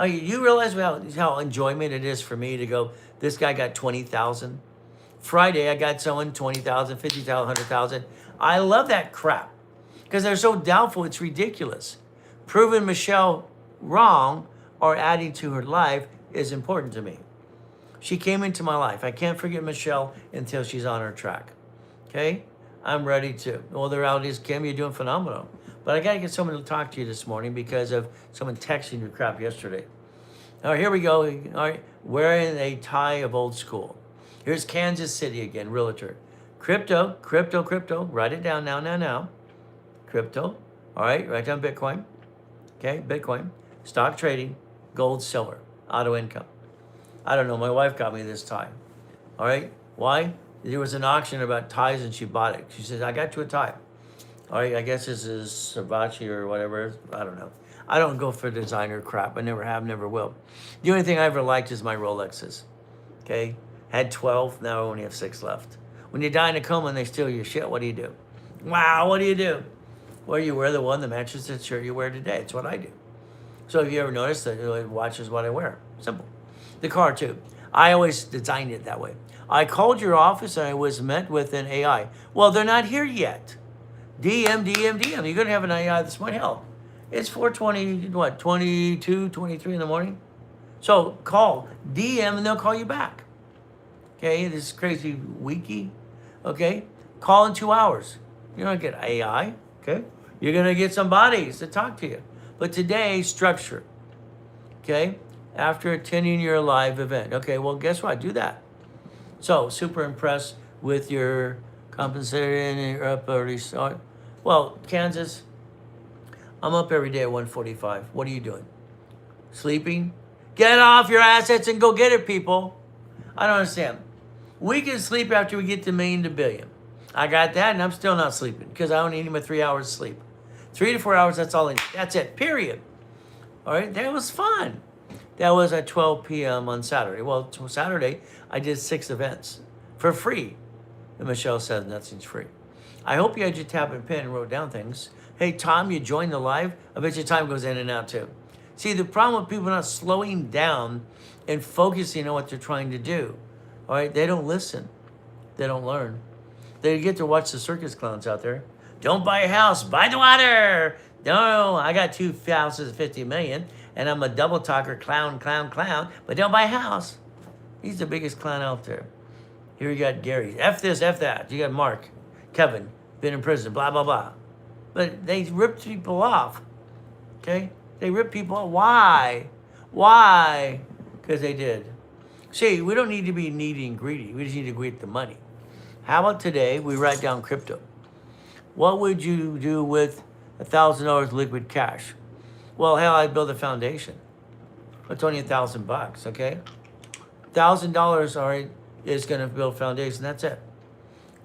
You realize how enjoyment it is for me to go, this guy got 20,000. Friday, I got someone 20,000, 50,000, 100,000. I love that crap because they're so doubtful. It's ridiculous. Proving Michelle wrong or adding to her life is important to me. She came into my life. I can't forget Michelle until she's on her track. Okay? I'm ready to. Well, the reality is, Kim, you're doing phenomenal. But I got to get someone to talk to you this morning because of someone texting you crap yesterday. All right, here we go. All right, wearing a tie of old school. Here's Kansas City again, realtor. Crypto, crypto, crypto. Write it down now. Crypto. All right, write down Bitcoin. Okay, Bitcoin. Stock trading, gold, silver, auto income. I don't know. My wife got me this tie. All right. Why? There was an auction about ties and she bought it. She says, I got you a tie. All right. I guess this is Sabachi or whatever. I don't know. I don't go for designer crap. I never have, never will. The only thing I ever liked is my Rolexes. Okay. Had 12. Now I only have 6 left. When you die in a coma and they steal your shit, what do you do? Wow. What do you do? Well, you wear the one that matches the shirt you wear today. It's what I do. So if you ever notice that it watches what I wear. Simple. The car too. I always designed it that way. I called your office and I was met with an AI. Well, they're not here yet. DM. You're going to have an AI this morning. Hell, it's 4:20, 22, 23 in the morning. So call DM and they'll call you back. Okay, this crazy wiki. Okay, call in 2 hours. You're not going to get AI. Okay, you're going to get some bodies to talk to you. But today, structure. Okay, after attending your live event. Okay, well, guess what? Do that. So, super impressed with your compensation and you're up early start. Well, Kansas, I'm up every day at 1:45. What are you doing? Sleeping? Get off your assets and go get it, people. I don't understand. We can sleep after we get to million to billion. I got that, and I'm still not sleeping because I only need my 3 hours of sleep. 3 to 4 hours, that's all I need. That's it, period. All right, that was fun. That was at 12 p.m. on Saturday. Well, Saturday, I did 6 events for free. And Michelle said nothing's free. I hope you had your tab and pen and wrote down things. Hey, Tom, you joined the live? I bet your time goes in and out too. See, the problem with people not slowing down and focusing on what they're trying to do, all right, they don't listen. They don't learn. They get to watch the circus clowns out there. Don't buy a house, buy the water. No, I got 2 houses at 50 million, and I'm a double talker, clown, but don't buy a house. He's the biggest clown out there. Here you got Gary, F this, F that. You got Mark, Kevin, been in prison, blah, blah, blah. But they ripped people off, okay? They ripped people off. Why? Why? Because they did. See, we don't need to be needy and greedy. We just need to get the money. How about today we write down crypto? What would you do with $1,000 liquid cash? Well, hell, I'd build a foundation. It's only $1,000, okay? $1,000, all right, is going to build a foundation. That's it.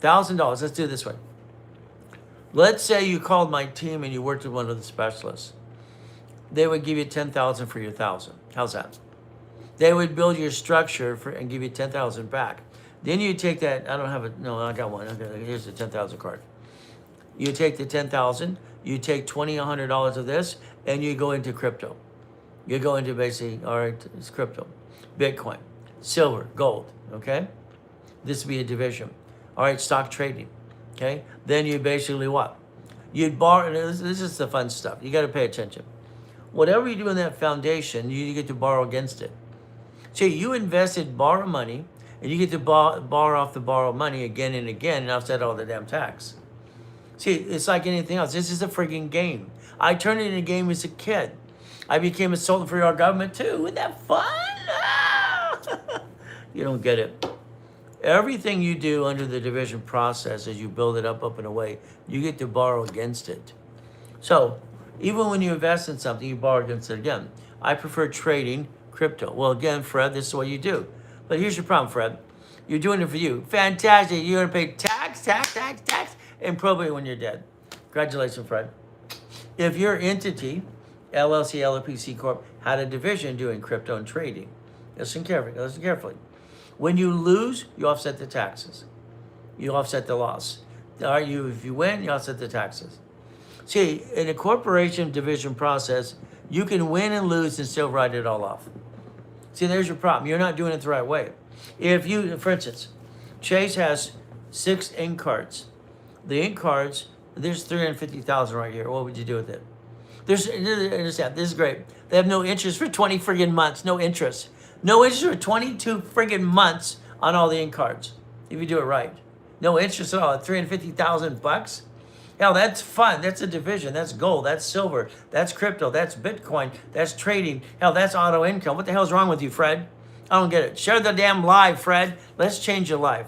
$1,000. Let's do it this way. Let's say you called my team and you worked with one of the specialists. They would give you $10,000 for your 1,000. How's that? They would build your structure and give you $10,000 back. Then you take that. I don't have it. No, I got one. Okay, here's the 10,000 card. You take the 10,000. You take $2,100 of this, and you go into crypto. You go into basically, all right, it's crypto, Bitcoin, silver, gold. Okay, this would be a division. All right, stock trading. Okay, then you basically what? You'd borrow. This is the fun stuff. You got to pay attention. Whatever you do in that foundation, you get to borrow against it. See, you invested, borrow money, and you get to borrow off the borrowed money again and again and offset all the damn tax. See, it's like anything else. This is a frigging game. I turned it into a game as a kid. I became a consultant for our government too. Isn't that fun? You don't get it. Everything you do under the division process, as you build it up and away, you get to borrow against it. So even when you invest in something, you borrow against it again. I prefer trading crypto. Well, again, Fred, this is what you do. But here's your problem, Fred. You're doing it for you. Fantastic. You're going to pay tax, and probate when you're dead. Congratulations, Fred. If your entity, LLC, LLPC Corp, had a division doing crypto and trading, listen carefully. When you lose, you offset the taxes. You offset the loss. If you win, you offset the taxes. See, in a corporation division process, you can win and lose and still write it all off. See, there's your problem. You're not doing it the right way. If you, for instance, Chase has 6 ink cards. The ink cards, there's 350,000 right here. What would you do with it? This is great. They have no interest for 20 friggin' months. No interest. No interest for 22 friggin' months on all the ink cards. If you do it right. No interest at all. At $350,000. Hell, that's fun. That's a division. That's gold. That's silver. That's crypto. That's Bitcoin. That's trading. Hell, that's auto income. What the hell's wrong with you, Fred? I don't get it. Share the damn live, Fred. Let's change your life.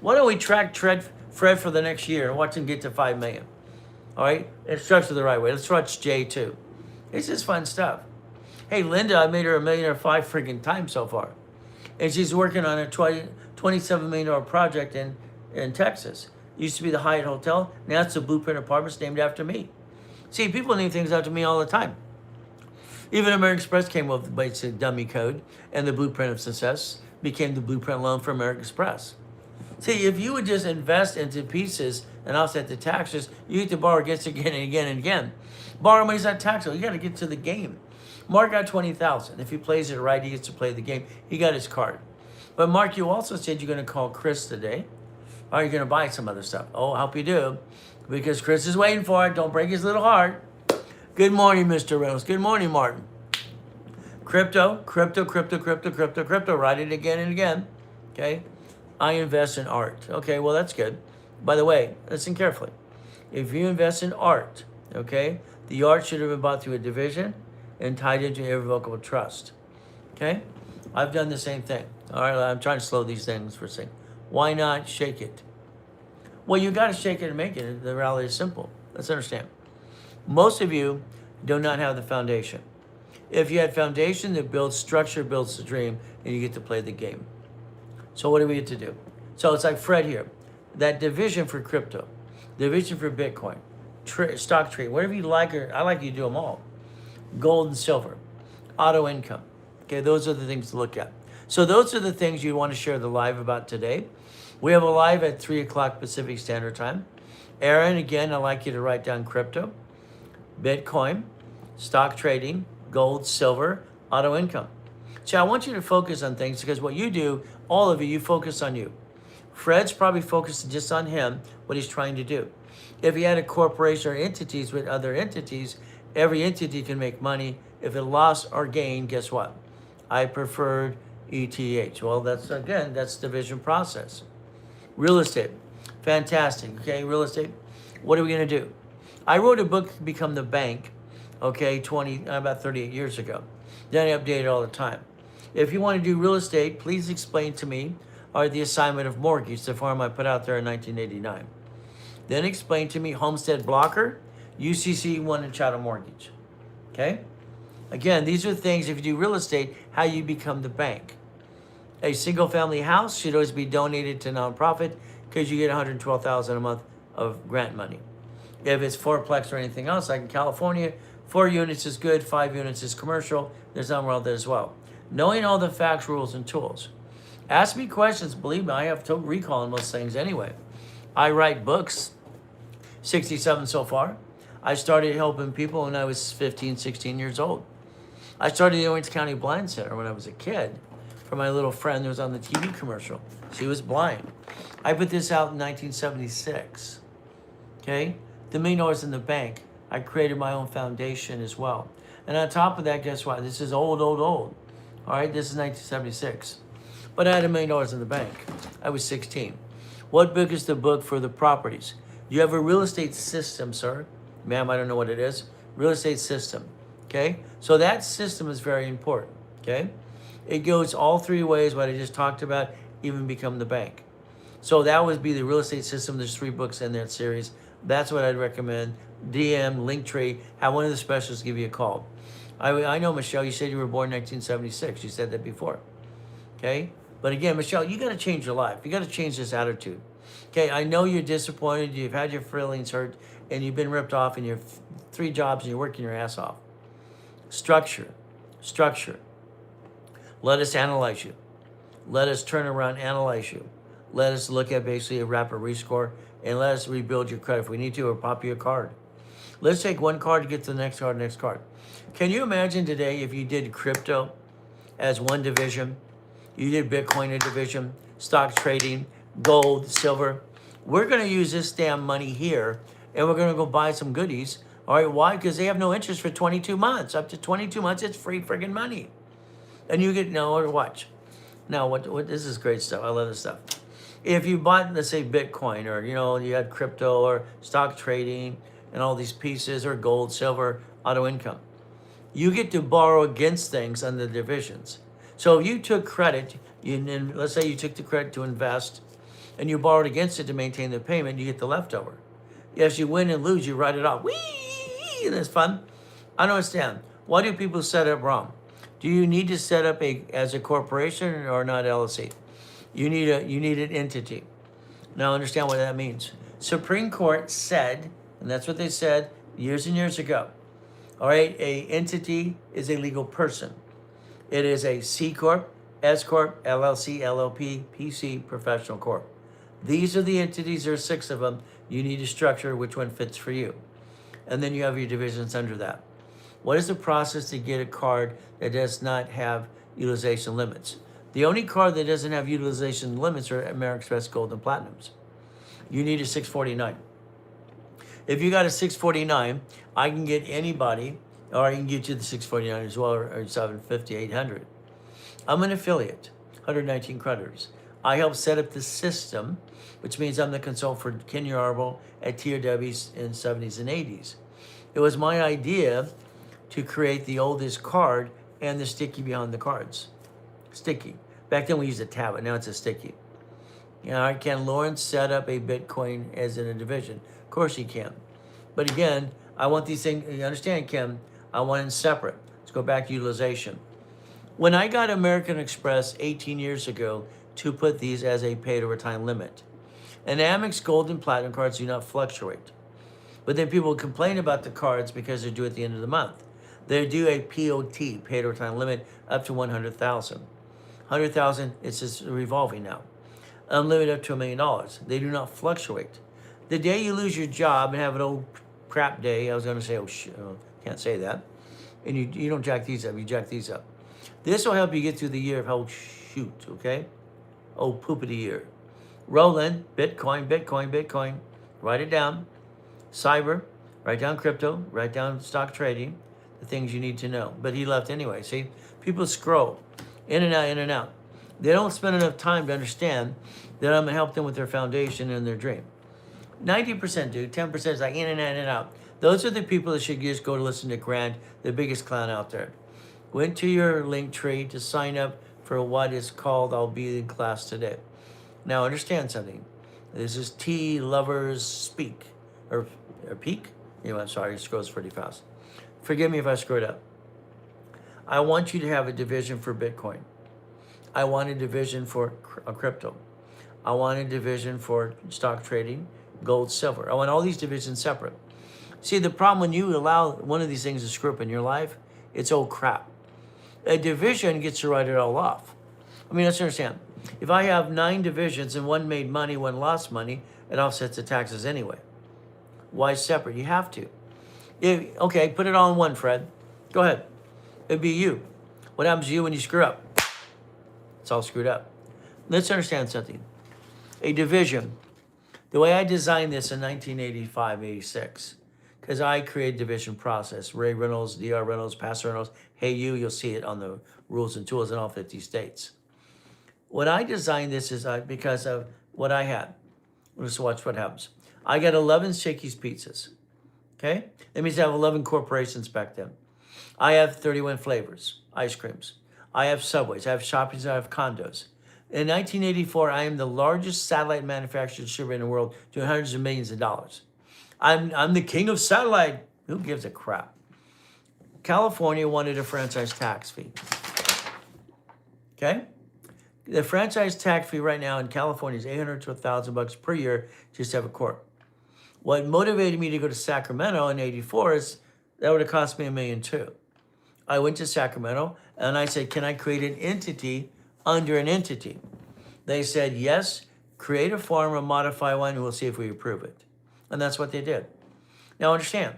Why don't we track Fred for the next year and watch him get to 5 million? All right? It's structured the right way. Let's watch Jay too. It's just fun stuff. Hey, Linda, I made her $1 million 5 freaking times so far. And she's working on a $27 million project in Texas. Used to be the Hyatt Hotel. Now it's the Blueprint Apartments named after me. See, people name things after me all the time. Even American Express came up with the basic dummy code, and the Blueprint of Success became the Blueprint loan for American Express. See, if you would just invest into pieces and offset the taxes, you get to borrow against it again and again and again. Borrow money's not taxable. You got to get to the game. Mark got $20,000. If he plays it right, he gets to play the game. He got his card. But Mark, you also said you're going to call Chris today. Or you're going to buy some other stuff. Oh, I hope you do. Because Chris is waiting for it. Don't break his little heart. Good morning, Mr. Reynolds. Good morning, Martin. Crypto. Write it again and again. Okay? I invest in art. Okay, well, that's good. By the way, listen carefully. If you invest in art, okay, the art should have been bought through a division and tied into irrevocable trust. Okay? I've done the same thing. All right, I'm trying to slow these things for a second. Why not shake it? Well, you got to shake it and make it. The reality is simple. Let's understand. Most of you do not have the foundation. If you had foundation that builds structure, builds the dream, and you get to play the game. So what do we get to do? So it's like Fred here. That division for crypto, division for Bitcoin, stock trade, whatever you like, or I like you to do them all. Gold and silver, auto income. Okay, those are the things to look at. So those are the things you want to share the live about today. We have a live at 3 o'clock Pacific Standard Time. Aaron, again, I'd like you to write down crypto, Bitcoin, stock trading, gold, silver, auto income. So I want you to focus on things because what you do, all of you focus on you. Fred's probably focused just on him, what he's trying to do. If he had a corporation or entities with other entities, every entity can make money. If it lost or gained, guess what? I preferred ETH. Well, that's division process. Real estate, fantastic, okay, real estate. What are we gonna do? I wrote a book, Become the Bank, okay, about 38 years ago. Then I update it all the time. If you want to do real estate, please explain to me the assignment of mortgage, the form I put out there in 1989. Then explain to me homestead blocker, UCC one and chattel mortgage, okay? Again, these are things, if you do real estate, how you become the bank. A single family house should always be donated to nonprofit because you get $112,000 a month of grant money. If it's fourplex or anything else, like in California, 4 units is good, 5 units is commercial. There's nothing wrong with that as well. Knowing all the facts, rules, and tools. Ask me questions. Believe me, I have total recall on most things anyway. I write books, 67 so far. I started helping people when I was 15, 16 years old. I started the Orange County Blind Center when I was a kid for my little friend who was on the TV commercial. She was blind. I put this out in 1976, okay? The $1 million in the bank. I created my own foundation as well. And on top of that, guess what? This is old. All right, this is 1976. But I had $1 million in the bank. I was 16. What book is the book for the properties? You have a real estate system, sir. Ma'am, I don't know what it is. Real estate system, okay? So that system is very important, okay? It goes all 3 ways, what I just talked about, even become the bank. So that would be the real estate system. There's 3 books in that series. That's what I'd recommend. DM, Linktree, have one of the specialists give you a call. I know, Michelle, you said you were born in 1976. You said that before, okay? But again, Michelle, you got to change your life. You got to change this attitude, okay? I know you're disappointed. You've had your feelings hurt, and you've been ripped off in your 3 jobs, and you're working your ass off. Structure. Let us analyze you. Let us turn around, analyze you. Let us look at basically a rapid rescore, and let us rebuild your credit if we need to, or pop you a card. Let's take one card to get to the next card. Can you imagine today if you did crypto as one division, you did Bitcoin a division, stock trading, gold, silver? We're going to use this damn money here, and we're going to go buy some goodies. All right, why? Because they have no interest for 22 months. Up to 22 months, it's free friggin' money. And you get, no, watch. Now, what this is great stuff. I love this stuff. If you bought, let's say, Bitcoin, or you had crypto or stock trading and all these pieces, or gold, silver, auto income, you get to borrow against things on the divisions. So if you took credit, and let's say you took the credit to invest, and you borrowed against it to maintain the payment, you get the leftover. Yes, you win and lose, you write it off. Whee! And it's fun. I don't understand. Why do people set up wrong? Do you need to set up as a corporation or not LLC? You need an entity. Now understand what that means. Supreme Court said, and that's what they said years and years ago. All right, a entity is a legal person. It is a C Corp, S Corp, LLC, LLP, PC, Professional Corp. These are the entities, there are 6 of them. You need to structure which one fits for you. And then you have your divisions under that. What is the process to get a card that does not have utilization limits? The only card that doesn't have utilization limits are American Express Gold and Platinums. You need a 649. If you got a 649, I can get anybody, or I can get you the 649 as well, or 750, 800. I'm an affiliate, 119 creditors. I help set up the system, which means I'm the consultant for Ken Yarble at TRWs in 70s and 80s. It was my idea to create the oldest card and the sticky behind the cards. Sticky. Back then we used a tablet, now it's a sticky. Can Lawrence set up a Bitcoin as in a division? Of course he can. But again, I want these things, you understand, Kim, I want them separate. Let's go back to utilization. When I got American Express 18 years ago to put these as a pay-to-time limit, and Amex Gold and Platinum cards do not fluctuate. But then people complain about the cards because they're due at the end of the month. They do a POT, pay-to-time limit, up to 100,000. 100,000, it's just revolving now. Unlimited up to $1 million. They do not fluctuate. The day you lose your job and have an old crap day, I was going to say, can't say that, and you don't jack these up, you jack these up. This will help you get through the year of, oh shoot, okay? Oh, poopity year. Roll in, Bitcoin, Bitcoin, Bitcoin. Write it down. Cyber, write down crypto, write down stock trading, the things you need to know. But he left anyway. See, people scroll in and out, in and out. They don't spend enough time to understand that I'm going to help them with their foundation and their dream. 90% do, 10% is like in and out, in and out. Those are the people that should just go to listen to Grant, the biggest clown out there. Went to your link tree to sign up for what is called I'll Be in Class Today. Now understand something. This is T Lovers Speak, or Peak. I'm sorry, it scrolls pretty fast. Forgive me if I screwed up. I want you to have a division for Bitcoin. I want a division for crypto. I want a division for stock trading, gold, silver. I want all these divisions separate. See, the problem when you allow one of these things to screw up in your life, it's old crap. A division gets to write it all off. Let's understand. If I have 9 divisions and one made money, one lost money, it offsets the taxes anyway. Why separate? You have to. Okay, put it all in one, Fred. Go ahead. It'd be you. What happens to you when you screw up? It's all screwed up. Let's understand something. A division. The way I designed this in 1985, 86, because I created division process. Ray Reynolds, DR Reynolds, Pastor Reynolds, hey you'll see it on the rules and tools in all 50 states. When I designed this is because of what I had. Let's watch what happens. I got 11 Shakey's Pizzas. Okay? That means I have 11 corporations back then. I have 31 flavors, ice creams. I have Subways, I have shoppings, I have condos. In 1984, I am the largest satellite manufacturer distributor in the world, doing hundreds of millions of dollars. I'm the king of satellite. Who gives a crap? California wanted a franchise tax fee. Okay? The franchise tax fee right now in California is $800 to $1,000 per year just to have a corp. What motivated me to go to Sacramento in 84 is that would have cost me $1.2 million. I went to Sacramento and I said, can I create an entity under an entity? They said, yes, create a form or modify one and we'll see if we approve it. And that's what they did. Now understand,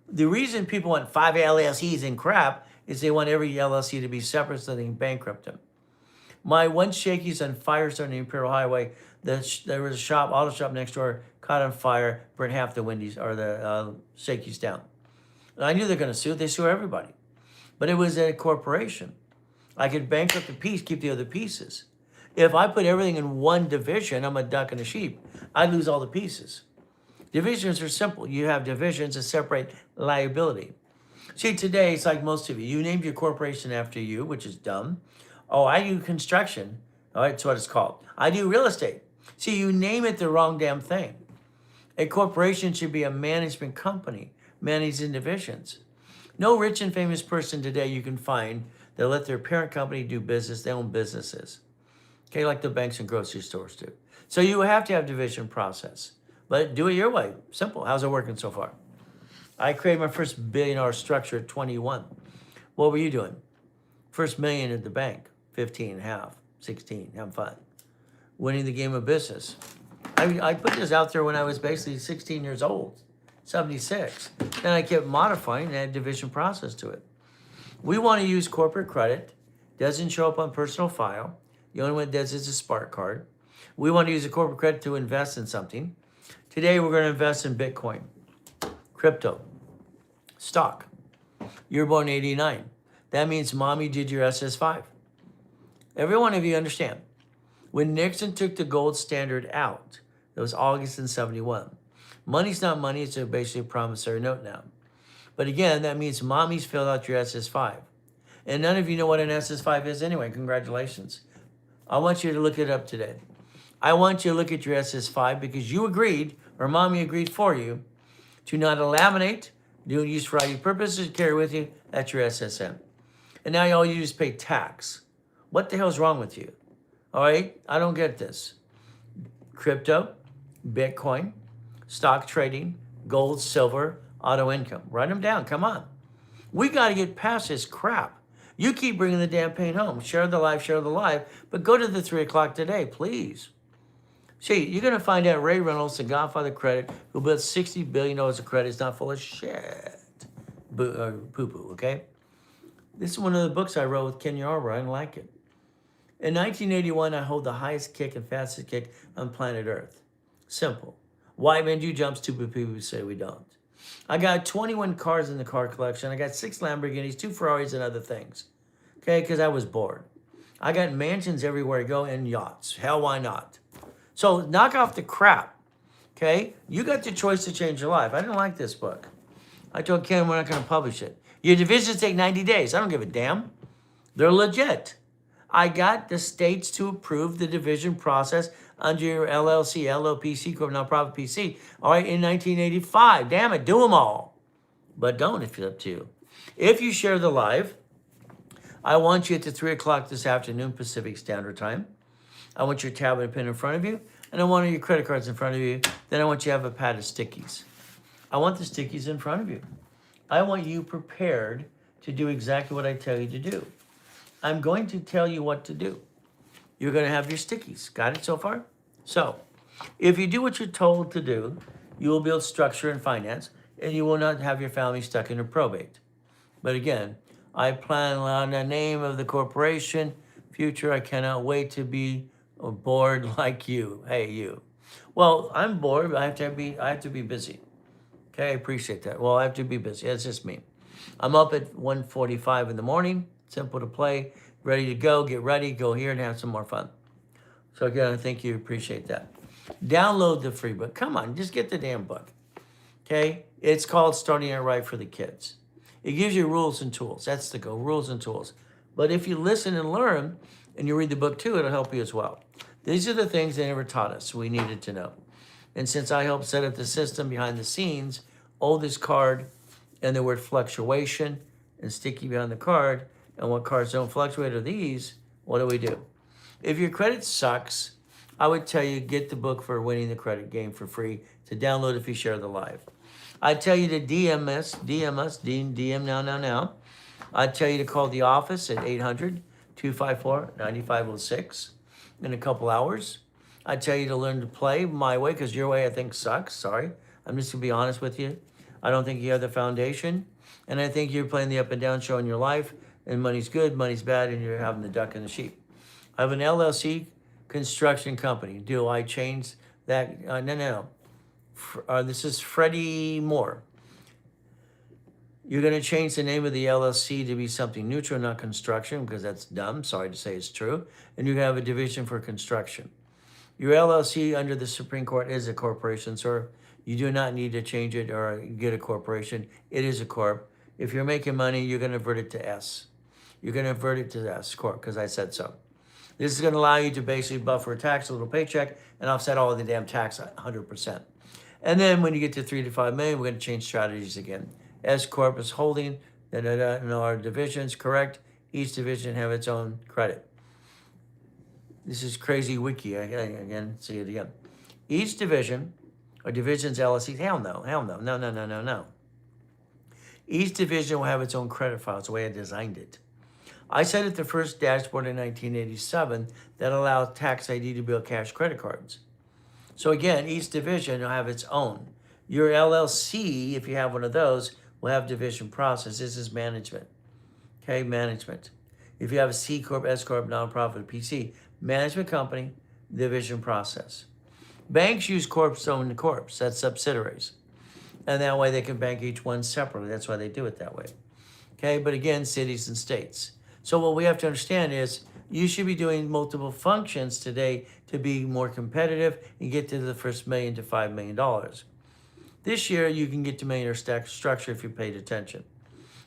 the reason people want 5 LLCs and crap is they want every LLC to be separate so they can bankrupt them. My one Shakey's on Firestone and Imperial Highway, there was a auto shop next door, caught on fire, burned half the Wendy's or the Shakey's down. And I knew they're going to sue. They sue everybody. But it was a corporation. I could bankrupt the piece, keep the other pieces. If I put everything in one division, I'm a duck and a sheep. I lose all the pieces. Divisions are simple. You have divisions that separate liability. See, today, it's like most of you. You named your corporation after you, which is dumb. Oh, I do construction. All right, that's what it's called. I do real estate. See, you name it the wrong damn thing. A corporation should be a management company, managing divisions. No rich and famous person today you can find that let their parent company do business, they own businesses. Okay, like the banks and grocery stores do. So you have to have division process, but do it your way. Simple. How's it working so far? I created my first $1 billion structure at 21. What were you doing? First million at the bank, 15 and a half, 16, having fun. Winning the game of business. I put this out there when I was basically 16 years old, 76. Then I kept modifying and add division process to it. We want to use corporate credit. Doesn't show up on personal file. The only one that does is a Spark card. We want to use a corporate credit to invest in something. Today we're going to invest in Bitcoin, crypto, stock. You're born 89. That means mommy did your SS5. Every one of you understand. When Nixon took the gold standard out, it was August in 71. Money's not money, it's basically a promissory note now. But again, that means mommy's filled out your SS5. And none of you know what an SS5 is anyway. Congratulations. I want you to look it up today. I want you to look at your SS5 because you agreed, or mommy agreed for you, to not laminate, do use for ID purposes, carry with you. That's your SSN. And now all you do is pay tax. What the hell's wrong with you? All right, I don't get this. Crypto, Bitcoin, stock trading, gold, silver, auto income. Write them down, come on. We got to get past this crap. You keep bringing the damn pain home. Share the life, but go to the 3 o'clock today, please. See, you're going to find out Ray Reynolds, the godfather of credit, who built $60 billion of credit, is not full of shit. Poo-poo, okay? This is one of the books I wrote with Ken Yarber. I didn't like it. In 1981, I hold the highest kick and fastest kick on planet Earth. Simple. White men do jump, stupid people say we don't. I got 21 cars in the car collection. I got 6 Lamborghinis, 2 Ferraris, and other things. Okay, because I was bored. I got mansions everywhere I go and yachts. Hell, why not? So knock off the crap. Okay, you got the choice to change your life. I didn't like this book. I told Ken we're not going to publish it. Your divisions take 90 days. I don't give a damn. They're legit. I got the states to approve the division process under your LLC, LLPC, Corp, Nonprofit PC, all right, in 1985. Damn it, do them all. But don't if it's up to you. If you share the live, I want you at the 3 o'clock this afternoon, Pacific Standard Time. I want your tablet and pen in front of you, and I want your credit cards in front of you. Then I want you to have a pad of stickies. I want the stickies in front of you. I want you prepared to do exactly what I tell you to do. I'm going to tell you what to do. You're going to have your stickies. Got it so far? So, if you do what you're told to do, you will build structure and finance, and you will not have your family stuck in a probate. But again, I plan on the name of the corporation. Future, I cannot wait to be bored like you. Hey, you. Well, I'm bored. I have to be busy. Okay, I appreciate that. Well, I have to be busy. That's just me. I'm up at 1:45 in the morning. Simple to play. Ready to go. Get ready. Go here and have some more fun. So again, I think you appreciate that. Download the free book. Come on, just get the damn book. Okay? It's called Starting It Right for the Kids. It gives you rules and tools. That's the goal, rules and tools. But if you listen and learn, and you read the book too, it'll help you as well. These are the things they never taught us we needed to know. And since I helped set up the system behind the scenes, oldest card and the word fluctuation and sticky behind the card, and what cards don't fluctuate are these, what do? If your credit sucks, I would tell you get the book for Winning the Credit Game for free to download if you share the live. I'd tell you to DM us, DM now. I'd tell you to call the office at 800-254-9506 in a couple hours. I'd tell you to learn to play my way because your way I think sucks. Sorry. I'm just going to be honest with you. I don't think you have the foundation. And I think you're playing the up and down show in your life. And money's good, money's bad, and you're having the duck and the sheep. I have an LLC construction company. Do I change that? No. This is Freddie Moore. You're going to change the name of the LLC to be something neutral, not construction, because that's dumb. Sorry to say it's true. And you have a division for construction. Your LLC under the Supreme Court is a corporation, sir. You do not need to change it or get a corporation. It is a corp. If you're making money, you're going to convert it to S. You're going to convert it to S corp because I said so. This is going to allow you to basically buffer tax, a little paycheck, and offset all of the damn tax 100%. And then when you get to 3 to 5 million, we're going to change strategies again. S corp is holding, and our divisions, correct? Each division have its own credit. This is crazy wiki. Again, see it again. Each division, or divisions, LLCs, hell no. Each division will have its own credit file. It's the way I designed it. I said at the first dashboard in 1987 that allowed tax ID to build cash credit cards. So again, each division will have its own. Your LLC, if you have one of those, will have division process. This is management. Okay, management. If you have a C Corp, S Corp, nonprofit, PC, management company, division process. Banks use corps own corps, that's subsidiaries. And that way they can bank each one separately. That's why they do it that way. Okay, but again, cities and states. So what we have to understand is you should be doing multiple functions today to be more competitive and get to the first $1 million to $5 million. This year, you can get to millionaire stack structure if you paid attention.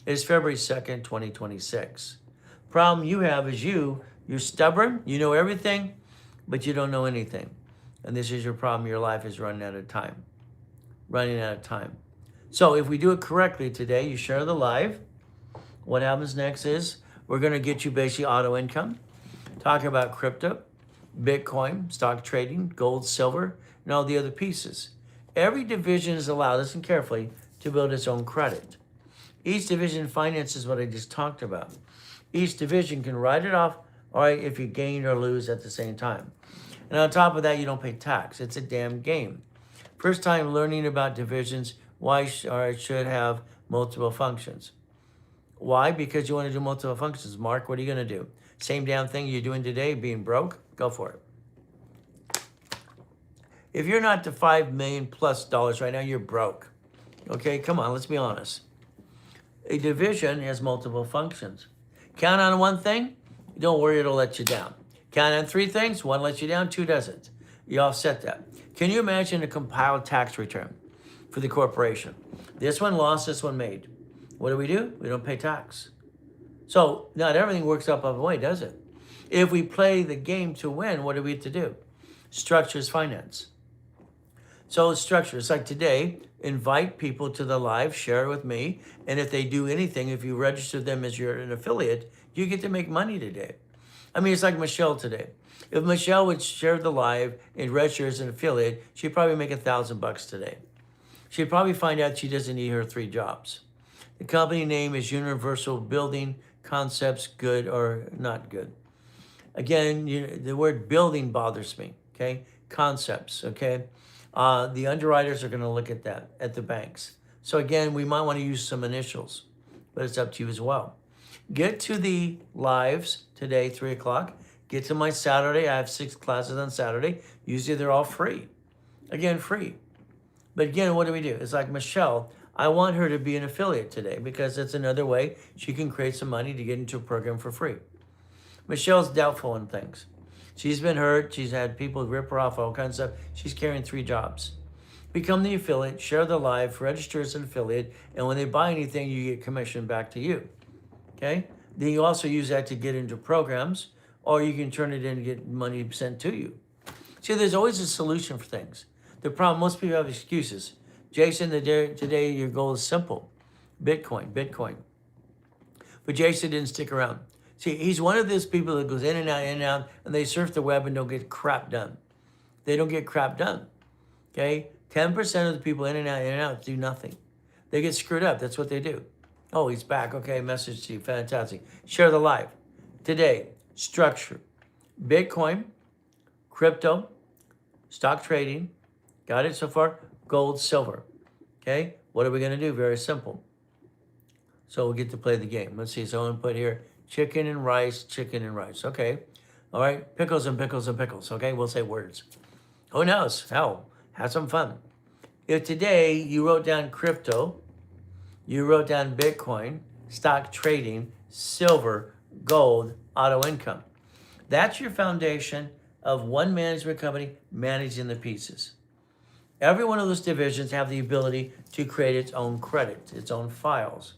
It is February 2nd, 2026. Problem you have is you're stubborn, you know everything, but you don't know anything. And this is your problem. Your life is running out of time. Running out of time. So if we do it correctly today, you share the live. What happens next is we're going to get you basically auto income, talk about crypto, Bitcoin, stock trading, gold, silver, and all the other pieces. Every division is allowed, listen carefully, to build its own credit. Each division finances what I just talked about. Each division can write it off, all right, if you gain or lose at the same time. And on top of that, you don't pay tax. It's a damn game. First time learning about divisions, why should have multiple functions. Why? Because you want to do multiple functions. Mark, what are you going to do? Same damn thing you're doing today, being broke? Go for it. If you're not to $5 million plus right now, you're broke. Okay, come on, let's be honest. A division has multiple functions. Count on one thing, don't worry, it'll let you down. Count on three things, one lets you down, two doesn't. You offset that. Can you imagine a compiled tax return for the corporation? This one lost, this one made. What do? We don't pay tax. So not everything works up the way, does it? If we play the game to win, what do we have to do? Structures finance. So structure, it's like today, invite people to the live, share it with me, and if they do anything, if you register them as an affiliate, you get to make money today. I mean, it's like Michelle today. If Michelle would share the live and register as an affiliate, she'd probably make $1,000 today. She'd probably find out she doesn't need her 3 jobs. The company name is Universal Building Concepts, good or not good. Again, the word building bothers me, okay? Concepts, okay? The underwriters are going to look at that at the banks. So again, we might want to use some initials, but it's up to you as well. Get to the lives today, 3 o'clock. Get to my Saturday. I have 6 classes on Saturday. Usually they're all free. Again, free. But again, what do? It's like Michelle. I want her to be an affiliate today because it's another way she can create some money to get into a program for free. Michelle's doubtful in things. She's been hurt. She's had people rip her off, all kinds of stuff. She's carrying 3 jobs. Become the affiliate, share the live, register as an affiliate, and when they buy anything, you get commission back to you. Okay? Then you also use that to get into programs, or you can turn it in and get money sent to you. See, there's always a solution for things. The problem, most people have excuses. Jason, today your goal is simple. Bitcoin. But Jason didn't stick around. See, he's one of those people that goes in and out, and they surf the web and don't get crap done. They don't get crap done, okay? 10% of the people in and out do nothing. They get screwed up. That's what they do. Oh, he's back. Okay, message to you. Fantastic. Share the live. Today, structure. Bitcoin, crypto, stock trading. Got it so far? Gold, silver. Okay? What are we going to do? Very simple. So we'll get to play the game. Let's see. So I'm going to put here chicken and rice. Okay. All right. Pickles and pickles and pickles. Okay? We'll say words. Who knows? Hell, have some fun. If today you wrote down crypto, You wrote down Bitcoin, stock trading, silver, gold, auto income. That's your foundation of one management company managing the pieces. Every one of those divisions have the ability to create its own credit, its own files.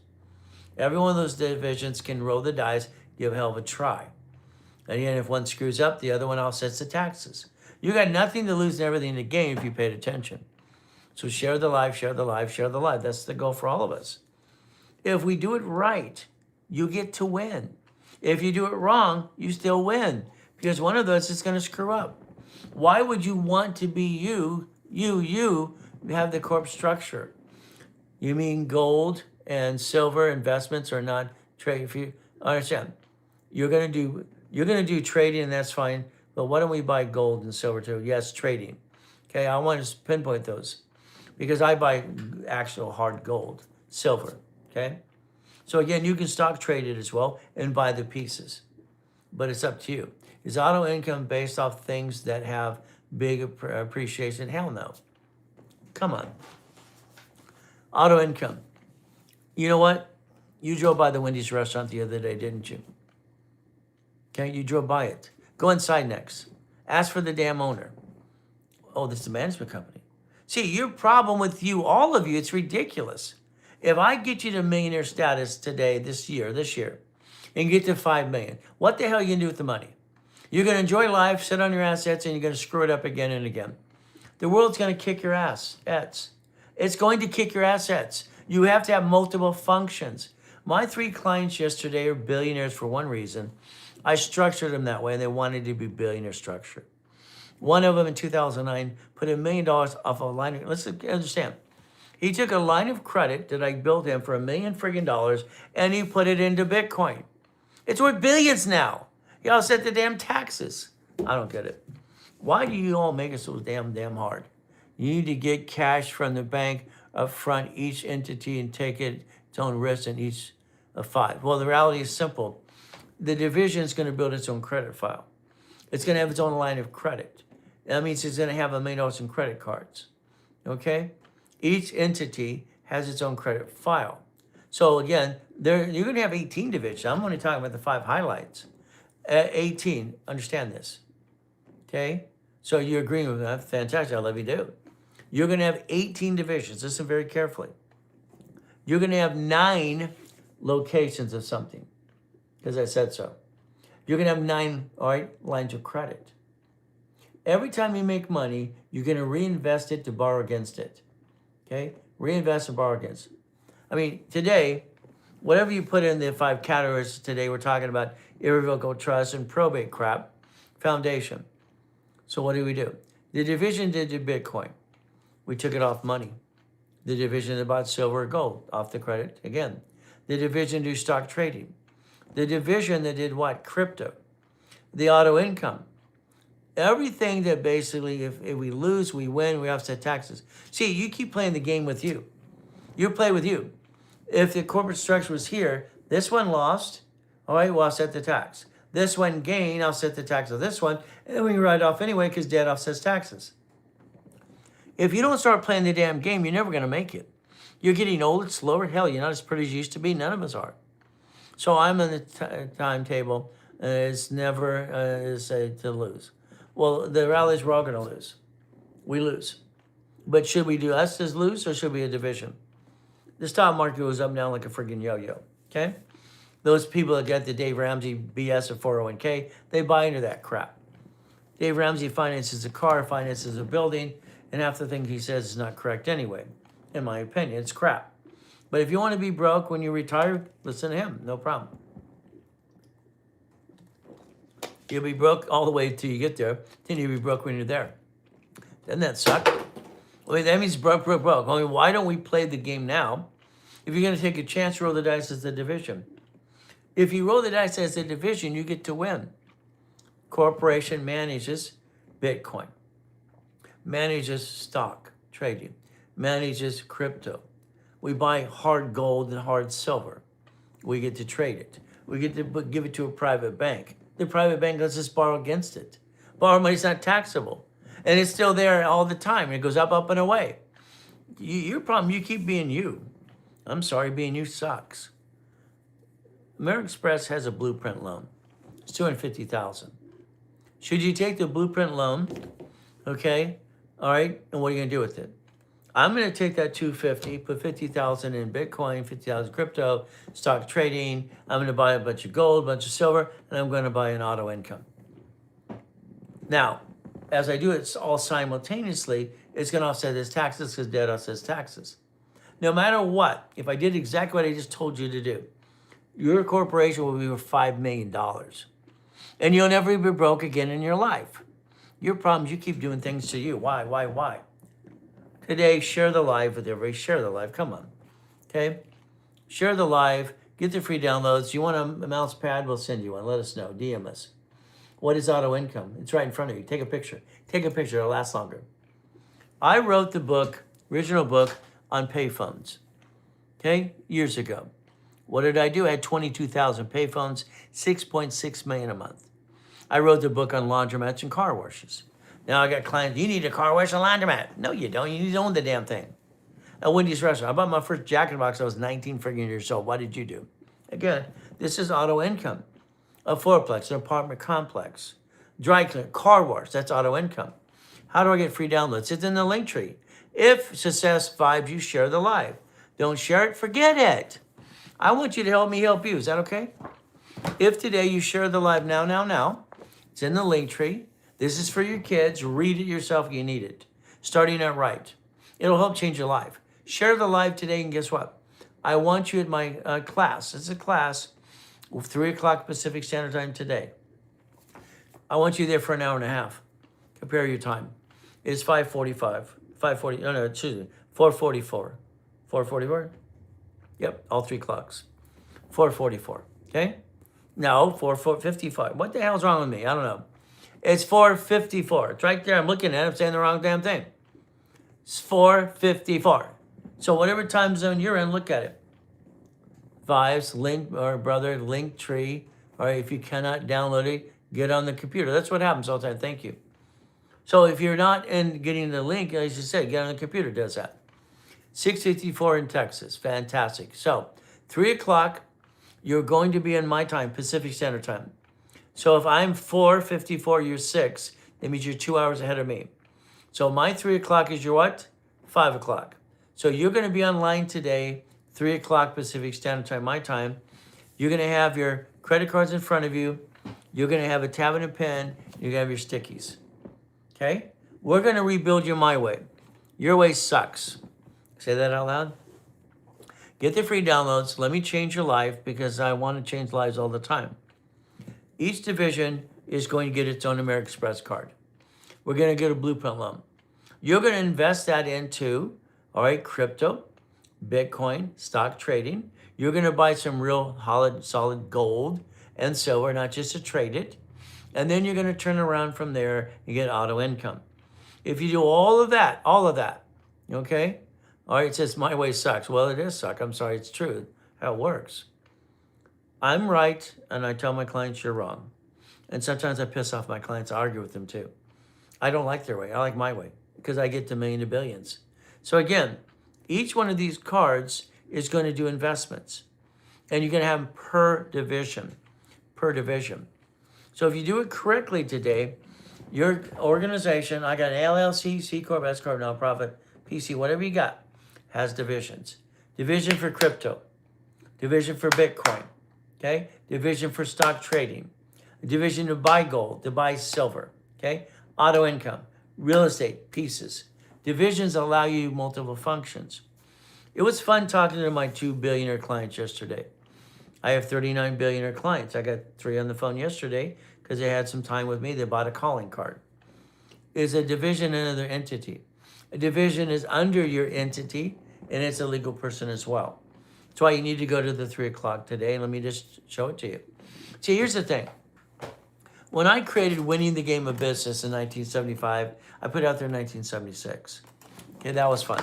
Every one of those divisions can roll the dice, give a hell of a try. And again, if one screws up, the other one offsets the taxes. You got nothing to lose and everything to gain if you paid attention. So share the life, share the life, share the life. That's the goal for all of us. If we do it right, you get to win. If you do it wrong, you still win. Because one of those is going to screw up. Why would you want to be you have the corp structure? You mean gold and silver investments are not trade? If you understand, you're gonna do trading, and that's fine. But why don't we buy gold and silver too? Yes, trading. Okay, I want to pinpoint those because I buy actual hard gold, silver. Okay, so again, you can stock trade it as well and buy the pieces, but it's up to you. Is auto income based off things that have big appreciation? Hell no. Come on. Auto income. You know what? You drove by the Wendy's restaurant the other day, didn't you? Okay, you drove by it. Go inside next. Ask for the damn owner. Oh, this is a management company. See, your problem with you, all of you, it's ridiculous. If I get you to millionaire status today, this year, and get to 5 million, what the hell are you gonna do with the money? You're gonna enjoy life, sit on your assets, and you're gonna screw it up again and again. The world's gonna kick your assets. It's going to kick your assets. You have to have multiple functions. My 3 clients yesterday are billionaires for one reason. I structured them that way, and they wanted to be billionaire structured. One of them in 2009 put $1 million off a line of, let's understand. He took a line of credit that I built him for $1 million friggin' dollars, and he put it into Bitcoin. It's worth billions now. Y'all set the damn taxes. I don't get it. Why do you all make it so damn hard? You need to get cash from the bank up front, each entity, and take its own risk in each of 5. Well, the reality is simple. The division is going to build its own credit file. It's going to have its own line of credit. That means it's going to have $1 million in credit cards. Okay? Each entity has its own credit file. So again, you're going to have 18 divisions. I'm only talking about the 5 highlights. 18, understand this. Okay? So you're agreeing with that. Fantastic. I love you do. You're going to have 18 divisions. Listen very carefully. You're going to have 9 locations of something, because I said so. You're going to have 9, all right, lines of credit. Every time you make money, you're going to reinvest it to borrow against it. Okay? Reinvest and borrow against it. I mean, today, whatever you put in the 5 categories today, we're talking about irrevocable trust and probate crap, foundation. So what do? The division did Bitcoin. We took it off money. The division that bought silver or gold, off the credit again. The division do stock trading. The division that did what? Crypto. The auto income. Everything that basically, if we lose, we win, we offset taxes. See, you keep playing the game with you. You play with you. If the corporate structure was here, this one lost, all right, we'll offset the tax. This one gained, offset the tax of this one, and then we can write it off anyway because debt offsets taxes. If you don't start playing the damn game, you're never going to make it. You're getting old, it's slower. Hell, you're not as pretty as you used to be. None of us are. So I'm on the timetable. It's never to lose. Well, the rallies, we're all going to lose. We lose. But should we do us as lose, or should we a division? The stock market goes up and down like a friggin' yo-yo, okay? Those people that got the Dave Ramsey BS of 401k, they buy into that crap. Dave Ramsey finances a car, finances a building, and half the thing he says is not correct anyway. In my opinion, it's crap. But if you want to be broke when you retire, listen to him, no problem. You'll be broke all the way till you get there, then you'll be broke when you're there. Doesn't that suck? Well, that means broke. I mean, why don't we play the game now? If you're going to take a chance, roll the dice as the division. If you roll the dice as a division, you get to win. Corporation manages Bitcoin, manages stock trading, manages crypto. We buy hard gold and hard silver. We get to trade it. We get to give it to a private bank. The private bank lets us borrow against it. Borrow money's not taxable. And it's still there all the time. It goes up and away. Your problem, you keep being you. I'm sorry, being you sucks. American Express has a blueprint loan. It's $250,000. Should you take the blueprint loan? Okay, all right, and what are you gonna do with it? I'm gonna take that 250, put 50,000 in Bitcoin, 50,000 crypto, stock trading. I'm gonna buy a bunch of gold, a bunch of silver, and I'm gonna buy an auto income. Now, as I do it all simultaneously, it's gonna offset its taxes because debt offsets taxes. No matter what, if I did exactly what I just told you to do, your corporation will be worth $5 million. And you'll never be broke again in your life. Your problem is you keep doing things to you. Why? Today, share the live with everybody. Share the live. Come on. Okay? Share the live. Get the free downloads. You want a mouse pad? We'll send you one. Let us know. DM us. What is auto income? It's right in front of you. Take a picture. Take a picture. It'll last longer. I wrote the book, original book, on payphones. Okay? Years ago. What did I do? I had 22,000 payphones, 6.6 million a month. I wrote the book on laundromats and car washes. Now I got clients, you need a car wash and laundromat. No, you don't. You need to own the damn thing. At Wendy's restaurant, I bought my first Jack in the Box. I was 19 friggin' years old. What did you do? Again, this is auto income. A fourplex, an apartment complex. Dry cleaner, car wash, that's auto income. How do I get free downloads? It's in the link tree. If success vibes, you share the live. Don't share it, forget it. I want you to help me help you. Is that okay? If today you share the live now, it's in the link tree. This is for your kids. Read it yourself if you need it. Starting out right. It'll help change your life. Share the live today, and guess what? I want you at my class. It's a class, 3 o'clock Pacific Standard Time today. I want you there for an hour and a half. Compare your time. It's 5:45. 5:40. No, excuse me. 4:44. 4:44? Yep, all 3 clocks. 4:44. Okay? No, 4:55. What the hell's wrong with me? I don't know. It's 4:54. It's right there. I'm looking at it. I'm saying the wrong damn thing. It's 4:54. So whatever time zone you're in, look at it. Vibes, link, or brother, link tree. All right, if you cannot download it, get on the computer. That's what happens all the time. Thank you. So if you're not in getting the link, as you said, get on the computer. Does that. 6:54 in Texas. Fantastic. So 3 o'clock, you're going to be in my time, Pacific Standard Time. So if I'm 4:54, you're 6, that means you're 2 hours ahead of me. So my 3 o'clock is your what? 5 o'clock. So you're going to be online today, 3 o'clock Pacific Standard Time, my time. You're going to have your credit cards in front of you. You're going to have a tab and a pen. You're going to have your stickies. Okay? We're going to rebuild you my way. Your way sucks. Say that out loud. Get the free downloads. Let me change your life because I want to change lives all the time. Each division is going to get its own American Express card. We're going to get a blueprint loan. You're going to invest that into, all right, crypto, Bitcoin, stock trading. You're going to buy some real solid gold and silver, not just to trade it. And then you're going to turn around from there and get auto income. If you do all of that, okay? All right, it says my way sucks. Well, it is suck. I'm sorry, it's true. How it works. I'm right, and I tell my clients you're wrong. And sometimes I piss off my clients. I argue with them too. I don't like their way. I like my way because I get to million to billions. So again, each one of these cards is going to do investments. And you're going to have them per division. So if you do it correctly today, your organization, I got an LLC, C Corp, S Corp, nonprofit, PC, whatever you got, has divisions. Division for crypto. Division for Bitcoin. Okay? Division for stock trading. A division to buy gold, to buy silver. Okay? Auto income. Real estate, pieces. Divisions allow you multiple functions. It was fun talking to my 2 billionaire clients yesterday. I have 39 billionaire clients. I got 3 on the phone yesterday because they had some time with me. They bought a calling card. Is a division another entity? A division is under your entity, and it's a legal person as well. That's why you need to go to the 3 o'clock today. Let me just show it to you. See, here's the thing. When I created Winning the Game of Business in 1975, I put it out there in 1976. Okay, that was fun.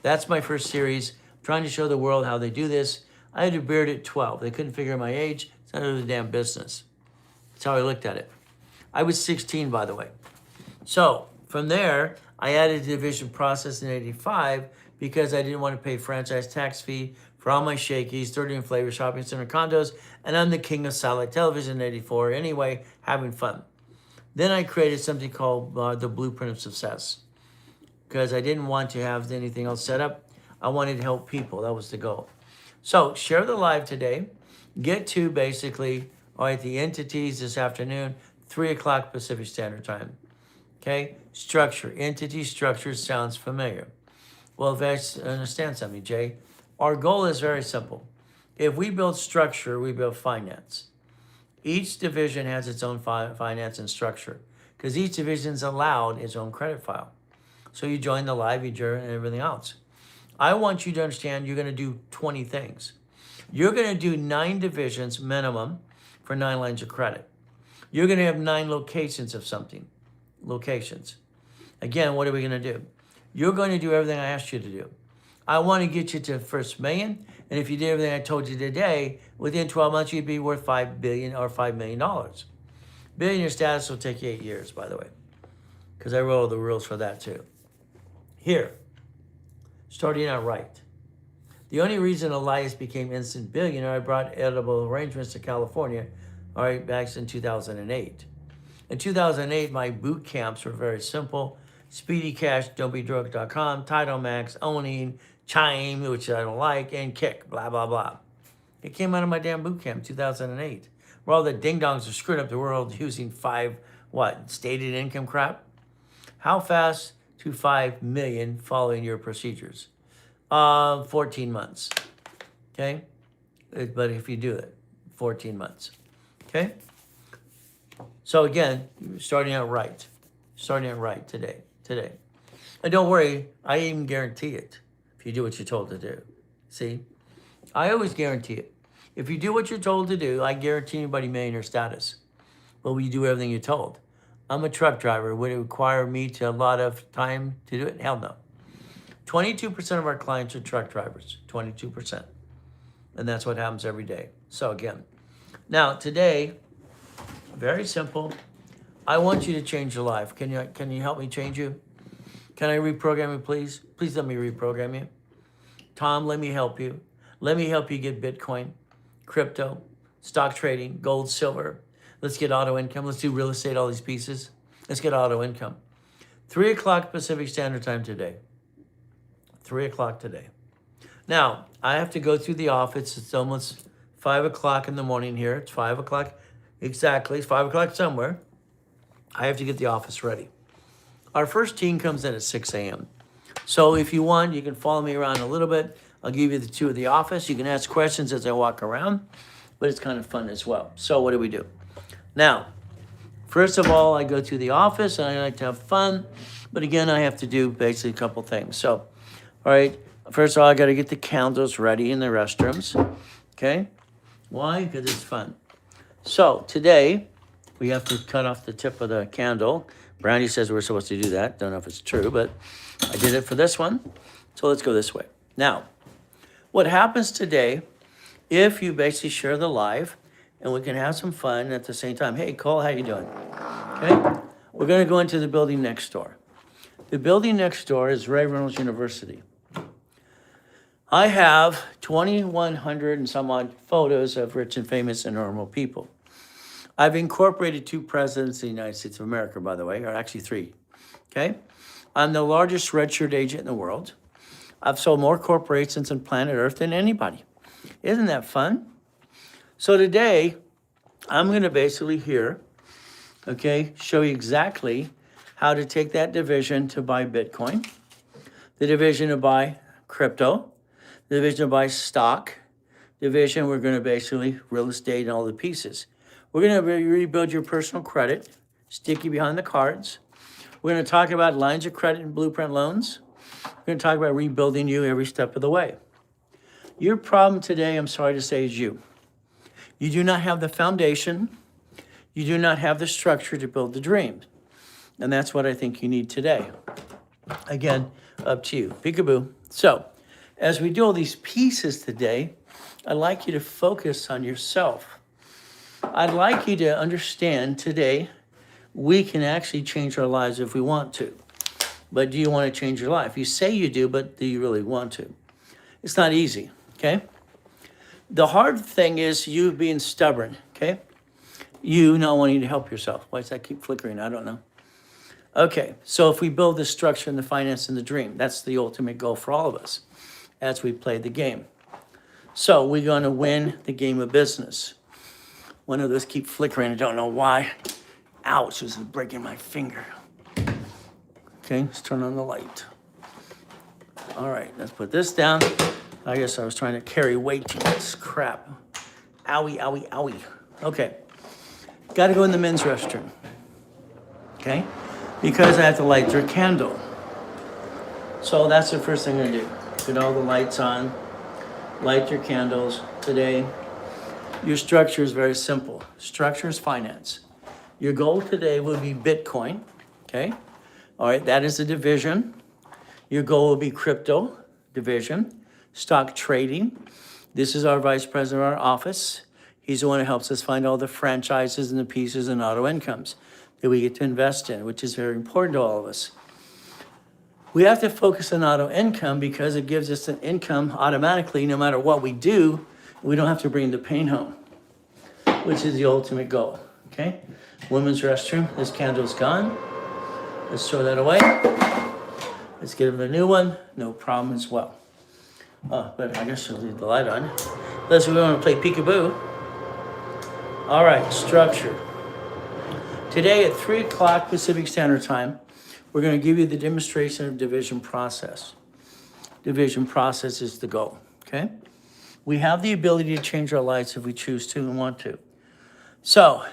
That's my first series, trying to show the world how they do this. I had a beard at 12. They couldn't figure out my age. It's none of the damn business. That's how I looked at it. I was 16, by the way. So from there, I added the division process in 85 because I didn't want to pay franchise tax fee for all my shakies, 30 Flavor Shopping Center condos, and I'm the king of satellite television, 84. Anyway, having fun. Then I created something called the Blueprint of Success because I didn't want to have anything else set up. I wanted to help people. That was the goal. So share the live today. Get to basically, all right, the entities this afternoon, 3 o'clock Pacific Standard Time. Okay? Structure. Entity structure sounds familiar. Well, if I understand something, Jay, our goal is very simple. If we build structure, we build finance. Each division has its own finance and structure because each division is allowed its own credit file. So you join the live, you join everything else. I want you to understand you're going to do 20 things. You're going to do 9 divisions minimum for 9 lines of credit. You're going to have 9 locations of something. Locations. Again, what are we going to do? You're going to do everything I asked you to do. I want to get you to the first million. And if you did everything I told you today, within 12 months, you'd be worth $5 billion or $5 million. Billionaire status will take you 8 years, by the way, because I wrote all the rules for that too. Here, starting out right. The only reason Elias became instant billionaire, I brought edible arrangements to California, all right, back in 2008. In 2008, my boot camps were very simple. Speedy Cash, Don'tBeDrunk.com, Title Max, Owning, Chime, which I don't like, and Kick, blah, blah, blah. It came out of my damn boot camp in 2008, where all the ding-dongs are screwing up the world using stated income crap? How fast to 5 million following your procedures? 14 months, okay? But if you do it, 14 months, okay? So again, starting out right today. And don't worry, I even guarantee it if you do what you're told to do. See? I always guarantee it. If you do what you're told to do, I guarantee anybody millionaire status. Well, you do everything you're told. I'm a truck driver. Would it require me to a lot of time to do it? Hell no. 22% of our clients are truck drivers. 22%. And that's what happens every day. So again, now today, very simple. I want you to change your life. Can you help me change you? Can I reprogram you, please? Please let me reprogram you. Tom, let me help you. Let me help you get Bitcoin, crypto, stock trading, gold, silver. Let's get auto income. Let's do real estate, all these pieces. Let's get auto income. 3 o'clock Pacific Standard Time today. 3 o'clock today. Now, I have to go through the office. It's almost 5 o'clock in the morning here. It's 5 o'clock exactly. It's 5 o'clock somewhere. I have to get the office ready. Our first team comes in at 6 a.m. So if you want, you can follow me around a little bit. I'll give you the tour of the office. You can ask questions as I walk around, but it's kind of fun as well. So what do we do? Now, first of all, I go to the office and I like to have fun. But again, I have to do basically a couple things. So, all right, first of all, I got to get the candles ready in the restrooms. Okay? Why? Because it's fun. So today, we have to cut off the tip of the candle. Brandy says we're supposed to do that. Don't know if it's true, but I did it for this one. So let's go this way. Now, what happens today, if you basically share the live, and we can have some fun at the same time. Hey, Cole, how you doing? Okay? We're going to go into the building next door. The building next door is Ray Reynolds University. I have 2,100 and some odd photos of rich and famous and normal people. I've incorporated 2 presidents of the United States of America, by the way, or actually 3, okay? I'm the largest redshirt agent in the world. I've sold more corporations on planet Earth than anybody. Isn't that fun? So today, I'm going to basically here, okay, show you exactly how to take that division to buy Bitcoin, the division to buy crypto, the division to buy stock, division we're going to basically real estate and all the pieces. We're going to rebuild your personal credit, stick you behind the cards. We're going to talk about lines of credit and blueprint loans. We're going to talk about rebuilding you every step of the way. Your problem today, I'm sorry to say, is you. You do not have the foundation. You do not have the structure to build the dream. And that's what I think you need today. Again, up to you. Peekaboo. So, as we do all these pieces today, I'd like you to focus on yourself. I'd like you to understand today we can actually change our lives if we want to. But do you want to change your life? You say you do, but do you really want to? It's not easy, okay? The hard thing is you being stubborn, okay? You not wanting to help yourself. Why does that keep flickering? I don't know. Okay, so if we build the structure and the finance and the dream, that's the ultimate goal for all of us as we play the game. So we're going to win the game of business. One of those keep flickering. I don't know why. Ouch, this is breaking my finger. Okay, let's turn on the light. All right, let's put this down. I guess I was trying to carry weight too much. Crap. Owie, owie, owie. Okay, got to go in the men's restroom. Okay, because I have to light their candle. So that's the first thing I'm going to do. Put all the lights on. Light your candles today. Your structure is very simple. Structure is finance. Your goal today will be Bitcoin, okay? All right, that is a division. Your goal will be crypto, division. Stock trading. This is our vice president of our office. He's the one who helps us find all the franchises and the pieces and auto incomes that we get to invest in, which is very important to all of us. We have to focus on auto income because it gives us an income automatically no matter what we do. We don't have to bring the pain home, which is the ultimate goal, okay? Women's restroom, this candle's gone. Let's throw that away. Let's get him a new one, no problem as well. But I guess I'll leave the light on. Unless we want to play peekaboo. All right, structure. Today at 3 o'clock Pacific Standard Time, we're going to give you the demonstration of division process. Division process is the goal, okay? We have the ability to change our lives if we choose to and want to. So,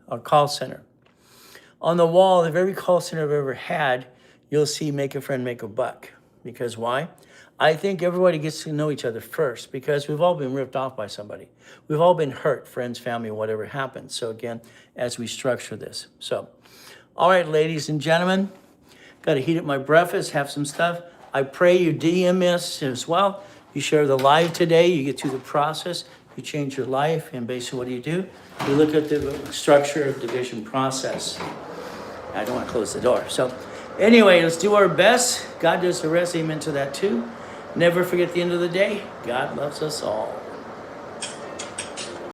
our call center. On the wall of every call center I've ever had, you'll see make a friend, make a buck. Because why? I think everybody gets to know each other first because we've all been ripped off by somebody. We've all been hurt, friends, family, whatever happens. So again, as we structure this. So, all right, ladies and gentlemen, got to heat up my breakfast, have some stuff. I pray you DM us as well. You share the live today, you get through the process, you change your life, and basically what do? You look at the structure of division process. I don't want to close the door. So anyway, let's do our best. God does the rest, amen to that too. Never forget at the end of the day, God loves us all.